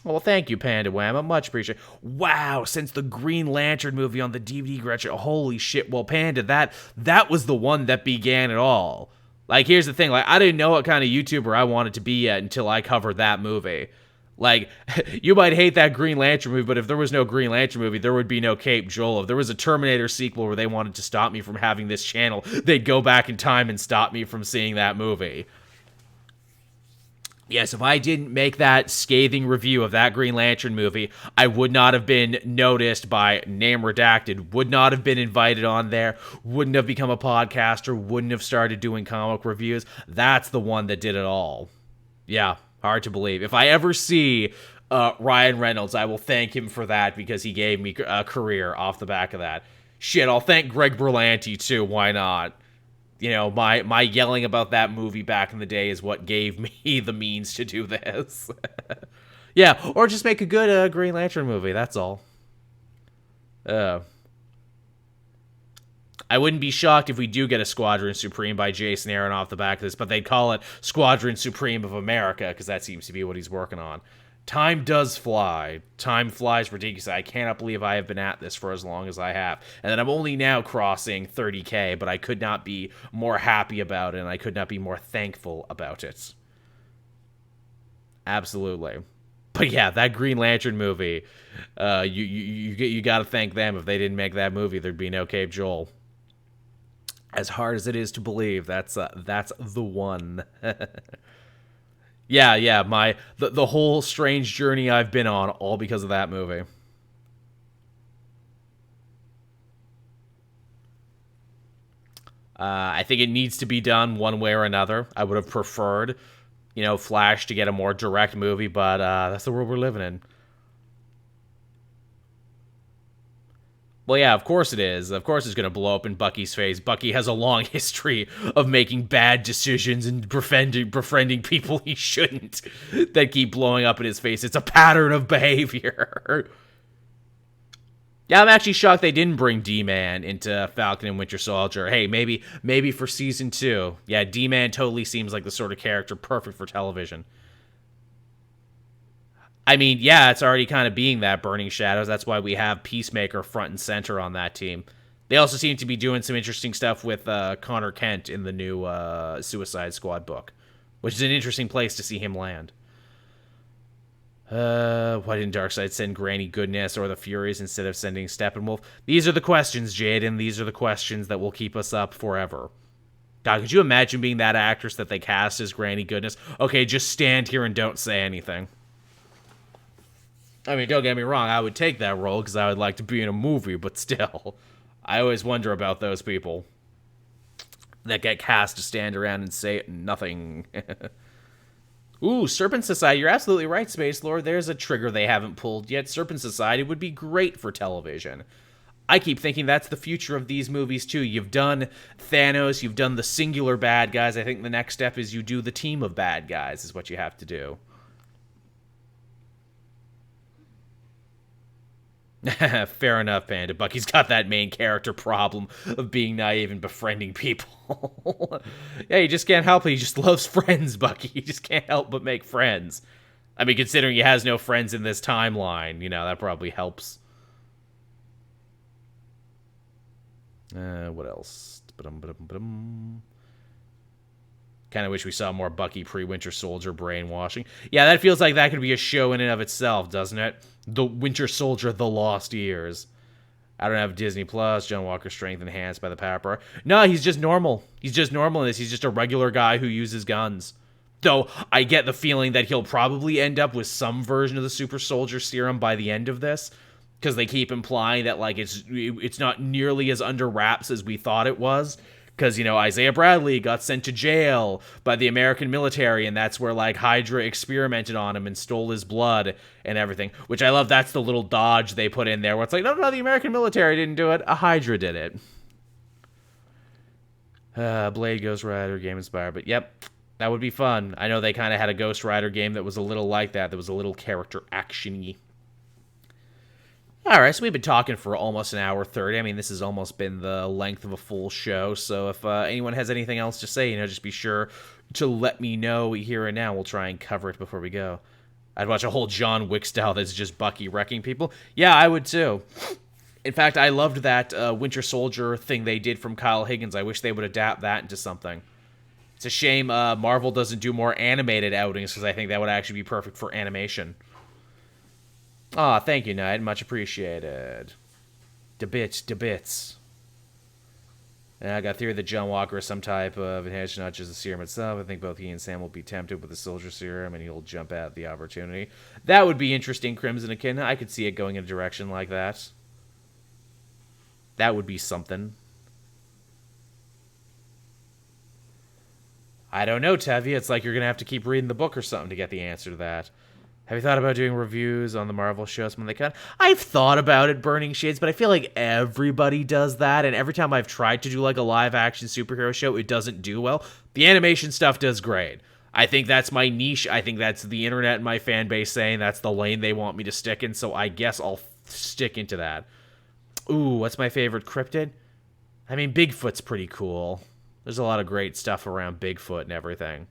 Well, thank you, Panda Whamma. Much appreciated. Wow, since the Green Lantern movie on the DVD, Gretchen. Holy shit. Well, Panda, that was the one that began it all. Like, here's the thing. Like, I didn't know what kind of YouTuber I wanted to be yet until I covered that movie. Like, you might hate that Green Lantern movie, but if there was no Green Lantern movie, there would be no Cape Joel. If there was a Terminator sequel where they wanted to stop me from having this channel, they'd go back in time and stop me from seeing that movie. Yes, if I didn't make that scathing review of that Green Lantern movie, I would not have been noticed by Name Redacted, would not have been invited on there, wouldn't have become a podcaster, wouldn't have started doing comic reviews. That's the one that did it all. Yeah, hard to believe. If I ever see Ryan Reynolds, I will thank him for that because he gave me a career off the back of that. Shit, I'll thank Greg Berlanti too, why not? You know, my yelling about that movie back in the day is what gave me the means to do this. Yeah, or just make a good Green Lantern movie, that's all. I wouldn't be shocked if we do get a Squadron Supreme by Jason Aaron off the back of this, but they'd call it Squadron Supreme of America, because that seems to be what he's working on. Time does fly. Time flies ridiculously. I cannot believe I have been at this for as long as I have. And then I'm only now crossing 30K, but I could not be more happy about it, and I could not be more thankful about it. Absolutely. But yeah, that Green Lantern movie, you got to thank them. If they didn't make that movie, there'd be no Cape Joel. As hard as it is to believe, that's the one. Yeah, the whole strange journey I've been on, all because of that movie. I think it needs to be done one way or another. I would have preferred, Flash to get a more direct movie, but that's the world we're living in. Well, yeah, of course it is. Of course it's going to blow up in Bucky's face. Bucky has a long history of making bad decisions and befriending people he shouldn't that keep blowing up in his face. It's a pattern of behavior. Yeah, I'm actually shocked they didn't bring D-Man into Falcon and Winter Soldier. Hey, maybe for season 2. Yeah, D-Man totally seems like the sort of character perfect for television. I mean, yeah, it's already kind of being that Burning Shadows. That's why we have Peacemaker front and center on that team. They also seem to be doing some interesting stuff with Connor Kent in the new Suicide Squad book, which is an interesting place to see him land. Why didn't Darkseid send Granny Goodness or the Furies instead of sending Steppenwolf? These are the questions, Jaden. These are the questions that will keep us up forever. God, could you imagine being that actress that they cast as Granny Goodness? Okay, just stand here and don't say anything. I mean, don't get me wrong, I would take that role because I would like to be in a movie, but still, I always wonder about those people that get cast to stand around and say nothing. Ooh, Serpent Society, you're absolutely right, Space Lord. There's a trigger they haven't pulled yet. Serpent Society would be great for television. I keep thinking that's the future of these movies, too. You've done Thanos, you've done the singular bad guys. I think the next step is you do the team of bad guys, is what you have to do. Fair enough, Panda. Bucky's got that main character problem of being naive and befriending people. Yeah, he just can't help it. He just loves friends, Bucky. He just can't help but make friends. I mean, considering he has no friends in this timeline, that probably helps. What else? Kind of wish we saw more Bucky pre-Winter Soldier brainwashing. Yeah, that feels like that could be a show in and of itself, doesn't it? The Winter Soldier, The Lost Years. I don't have Disney Plus. John Walker's strength enhanced by the power. No, he's just normal. He's just normal in this. He's just a regular guy who uses guns. Though, I get the feeling that he'll probably end up with some version of the Super Soldier Serum by the end of this. Because they keep implying that, like, it's not nearly as under wraps as we thought it was. Because, Isaiah Bradley got sent to jail by the American military, and that's where, like, Hydra experimented on him and stole his blood and everything. Which I love, that's the little dodge they put in there, where it's like, no, the American military didn't do it, a Hydra did it. Blade Ghost Rider game inspired, but yep, that would be fun. I know they kind of had a Ghost Rider game that was a little like that was a little character action-y. Alright, so we've been talking for almost an hour 30. I mean, this has almost been the length of a full show, so if anyone has anything else to say, just be sure to let me know here and now. We'll try and cover it before we go. I'd watch a whole John Wick style that's just Bucky wrecking people. Yeah, I would too. In fact, I loved that Winter Soldier thing they did from Kyle Higgins. I wish they would adapt that into something. It's a shame Marvel doesn't do more animated outings, because I think that would actually be perfect for animation. Aw, thank you, Knight. Much appreciated. Da bits. And I got theory that John Walker is some type of enhanced, not just the serum itself. I think both he and Sam will be tempted with the soldier serum, and he'll jump at the opportunity. That would be interesting, Crimson Echidna. I could see it going in a direction like that. That would be something. I don't know, Tevye. It's like you're going to have to keep reading the book or something to get the answer to that. Have you thought about doing reviews on the Marvel shows when they cut? I've thought about it, Burning Shades, but I feel like everybody does that, and every time I've tried to do like a live-action superhero show, it doesn't do well. The animation stuff does great. I think that's my niche. I think that's the internet and my fan base saying that's the lane they want me to stick in, so I guess I'll stick into that. Ooh, what's my favorite cryptid? I mean, Bigfoot's pretty cool. There's a lot of great stuff around Bigfoot and everything.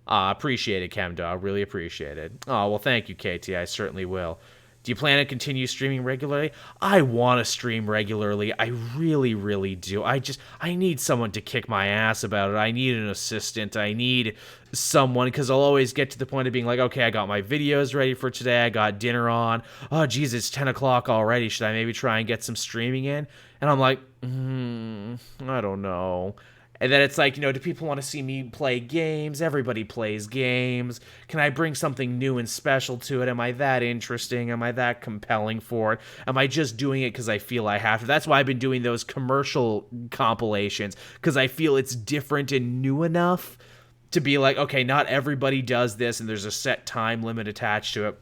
Appreciate it, ChemDog. Really appreciate it. Oh, well, thank you, KT. I certainly will. Do you plan to continue streaming regularly? I want to stream regularly. I really, really do. I need someone to kick my ass about it. I need an assistant. I need someone, because I'll always get to the point of being like, okay, I got my videos ready for today. I got dinner on. Oh, geez, it's 10 o'clock already. Should I maybe try and get some streaming in? And I'm like, I don't know. And then it's like, do people want to see me play games? Everybody plays games. Can I bring something new and special to it? Am I that interesting? Am I that compelling for it? Am I just doing it because I feel I have to? That's why I've been doing those commercial compilations, because I feel it's different and new enough to be like, okay, not everybody does this, and there's a set time limit attached to it.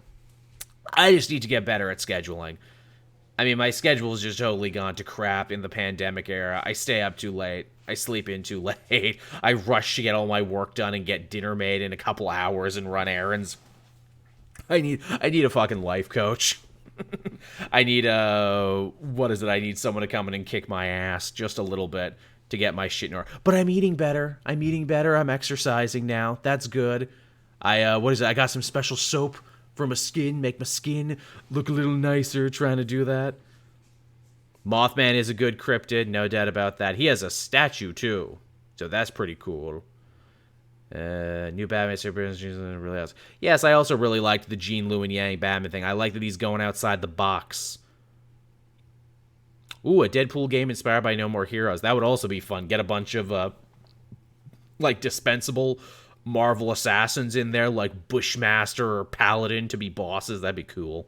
I just need to get better at scheduling. I mean, my schedule has just totally gone to crap in the pandemic era. I stay up too late. I sleep in too late. I rush to get all my work done and get dinner made in a couple hours and run errands. I need a fucking life coach. I need I need someone to come in and kick my ass just a little bit to get my shit in order. But I'm eating better. I'm exercising now. That's good. I got some special soap for my skin, make my skin look a little nicer, trying to do that. Mothman is a good cryptid, no doubt about that. He has a statue, too, so that's pretty cool. New Batman Superman really else. Yes, I also really liked the Jean Lewin Yang Batman thing. I like that he's going outside the box. Ooh, a Deadpool game inspired by No More Heroes. That would also be fun. Get a bunch of, dispensable Marvel assassins in there, like Bushmaster or Paladin, to be bosses. That'd be cool.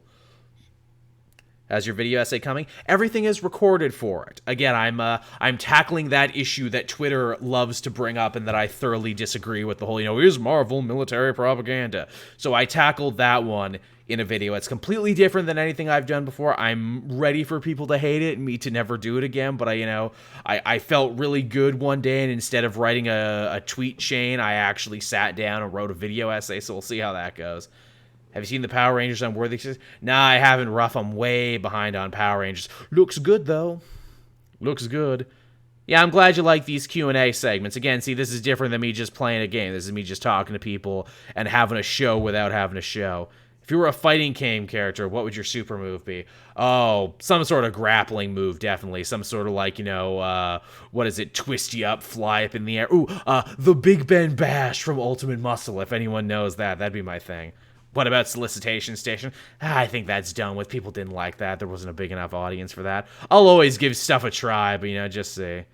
How's your video essay coming? Everything is recorded for it. Again, I'm tackling that issue that Twitter loves to bring up and that I thoroughly disagree with, the whole, is Marvel military propaganda? So I tackled that one in a video. It's completely different than anything I've done before. I'm ready for people to hate it and me to never do it again, but I felt really good one day, and instead of writing a tweet chain, I actually sat down and wrote a video essay, so we'll see how that goes. Have you seen the Power Rangers on Worthy? Nah, I haven't, rough. I'm way behind on Power Rangers. Looks good, though. Looks good. Yeah, I'm glad you like these Q&A segments. Again, see, this is different than me just playing a game. This is me just talking to people and having a show without having a show. If you were a fighting game character, what would your super move be? Oh, some sort of grappling move, definitely. Some sort of what is it? Twist you up, fly up in the air. Ooh, the Big Ben Bash from Ultimate Muscle, if anyone knows that. That'd be my thing. What about Solicitation Station? I think that's done with. People didn't like that. There wasn't a big enough audience for that. I'll always give stuff a try, but, just say,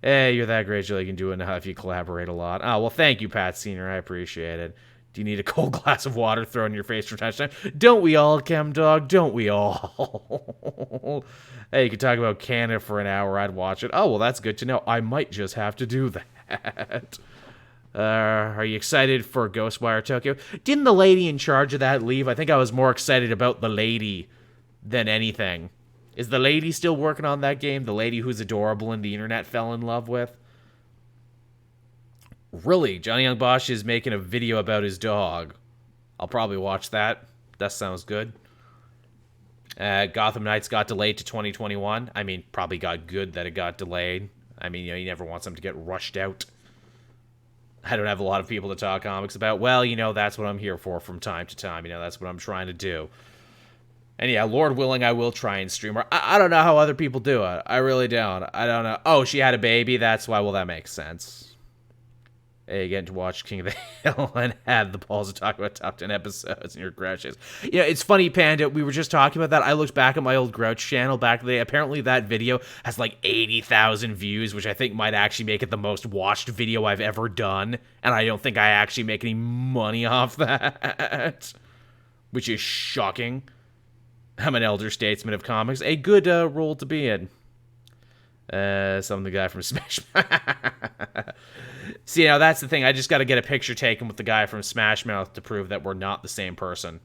hey, you're that great, you can do it if you collaborate a lot. Oh, well, thank you, Pat Senior. I appreciate it. Do you need a cold glass of water thrown in your face from time to time? Don't we all, ChemDog? Don't we all? Hey, you could talk about Canada for an hour. I'd watch it. Oh, well, that's good to know. I might just have to do that. Are you excited for Ghostwire Tokyo? Didn't the lady in charge of that leave? I think I was more excited about the lady than anything. Is the lady still working on that game? The lady who's adorable and the internet fell in love with? Really? Johnny Young Bosch is making a video about his dog. I'll probably watch that. That sounds good. Gotham Knights got delayed to 2021. I mean, probably got good that it got delayed. I mean, you never want something to get rushed out. I don't have a lot of people to talk comics about. Well, that's what I'm here for from time to time. That's what I'm trying to do. And yeah, Lord willing, I will try and stream her. I don't know how other people do it. I really don't. I don't know. Oh, she had a baby. That's why. Well, that makes sense. getting to watch King of the Hill and had the balls to talk about top 10 episodes and your grouches. Yeah, it's funny, Panda. We were just talking about that. I looked back at my old Grouch channel back in the day. Apparently, that video has like 80,000 views, which I think might actually make it the most watched video I've ever done. And I don't think I actually make any money off that, which is shocking. I'm an elder statesman of comics. A good role to be in. Some of the guy from Smash. See, now that's the thing. I just got to get a picture taken with the guy from Smash Mouth to prove that we're not the same person.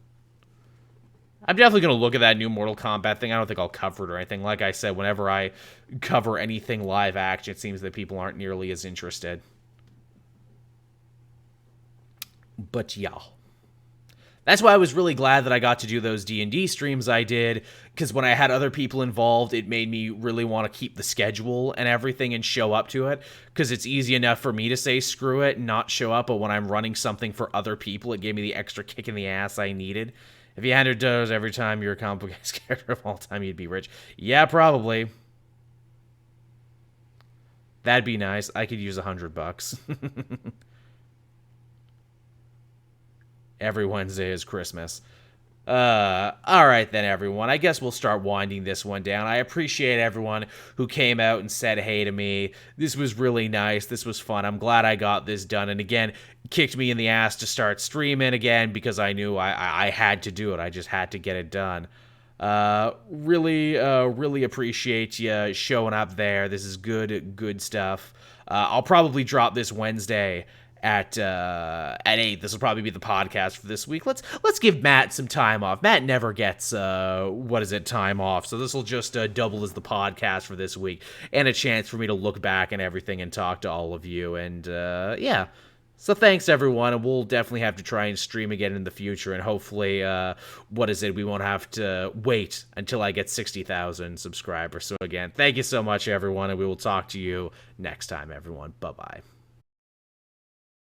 I'm definitely going to look at that new Mortal Kombat thing. I don't think I'll cover it or anything. Like I said, whenever I cover anything live action, it seems that people aren't nearly as interested. But yeah. That's why I was really glad that I got to do those D&D streams I did, because when I had other people involved, it made me really want to keep the schedule and everything and show up to it, because it's easy enough for me to say screw it and not show up, but when I'm running something for other people, it gave me the extra kick in the ass I needed. If you had $100 every time you're a complicated character of all time, you'd be rich. Yeah, probably. That'd be nice. I could use $100. Every Wednesday is Christmas. Alright then, everyone. I guess we'll start winding this one down. I appreciate everyone who came out and said hey to me. This was really nice. This was fun. I'm glad I got this done. And again, kicked me in the ass to start streaming again because I knew I had to do it. I just had to get it done. Really appreciate you showing up there. This is good stuff. I'll probably drop this Wednesday at 8. This will probably be the podcast for this week. Let's give Matt some time off. Matt never gets time off, so this will just double as the podcast for this week and a chance for me to look back and everything and talk to all of you. And yeah, so thanks everyone, and we'll definitely have to try and stream again in the future, and hopefully we won't have to wait until I get 60,000 subscribers. So again, thank you so much everyone, and we will talk to you next time, everyone. Bye bye.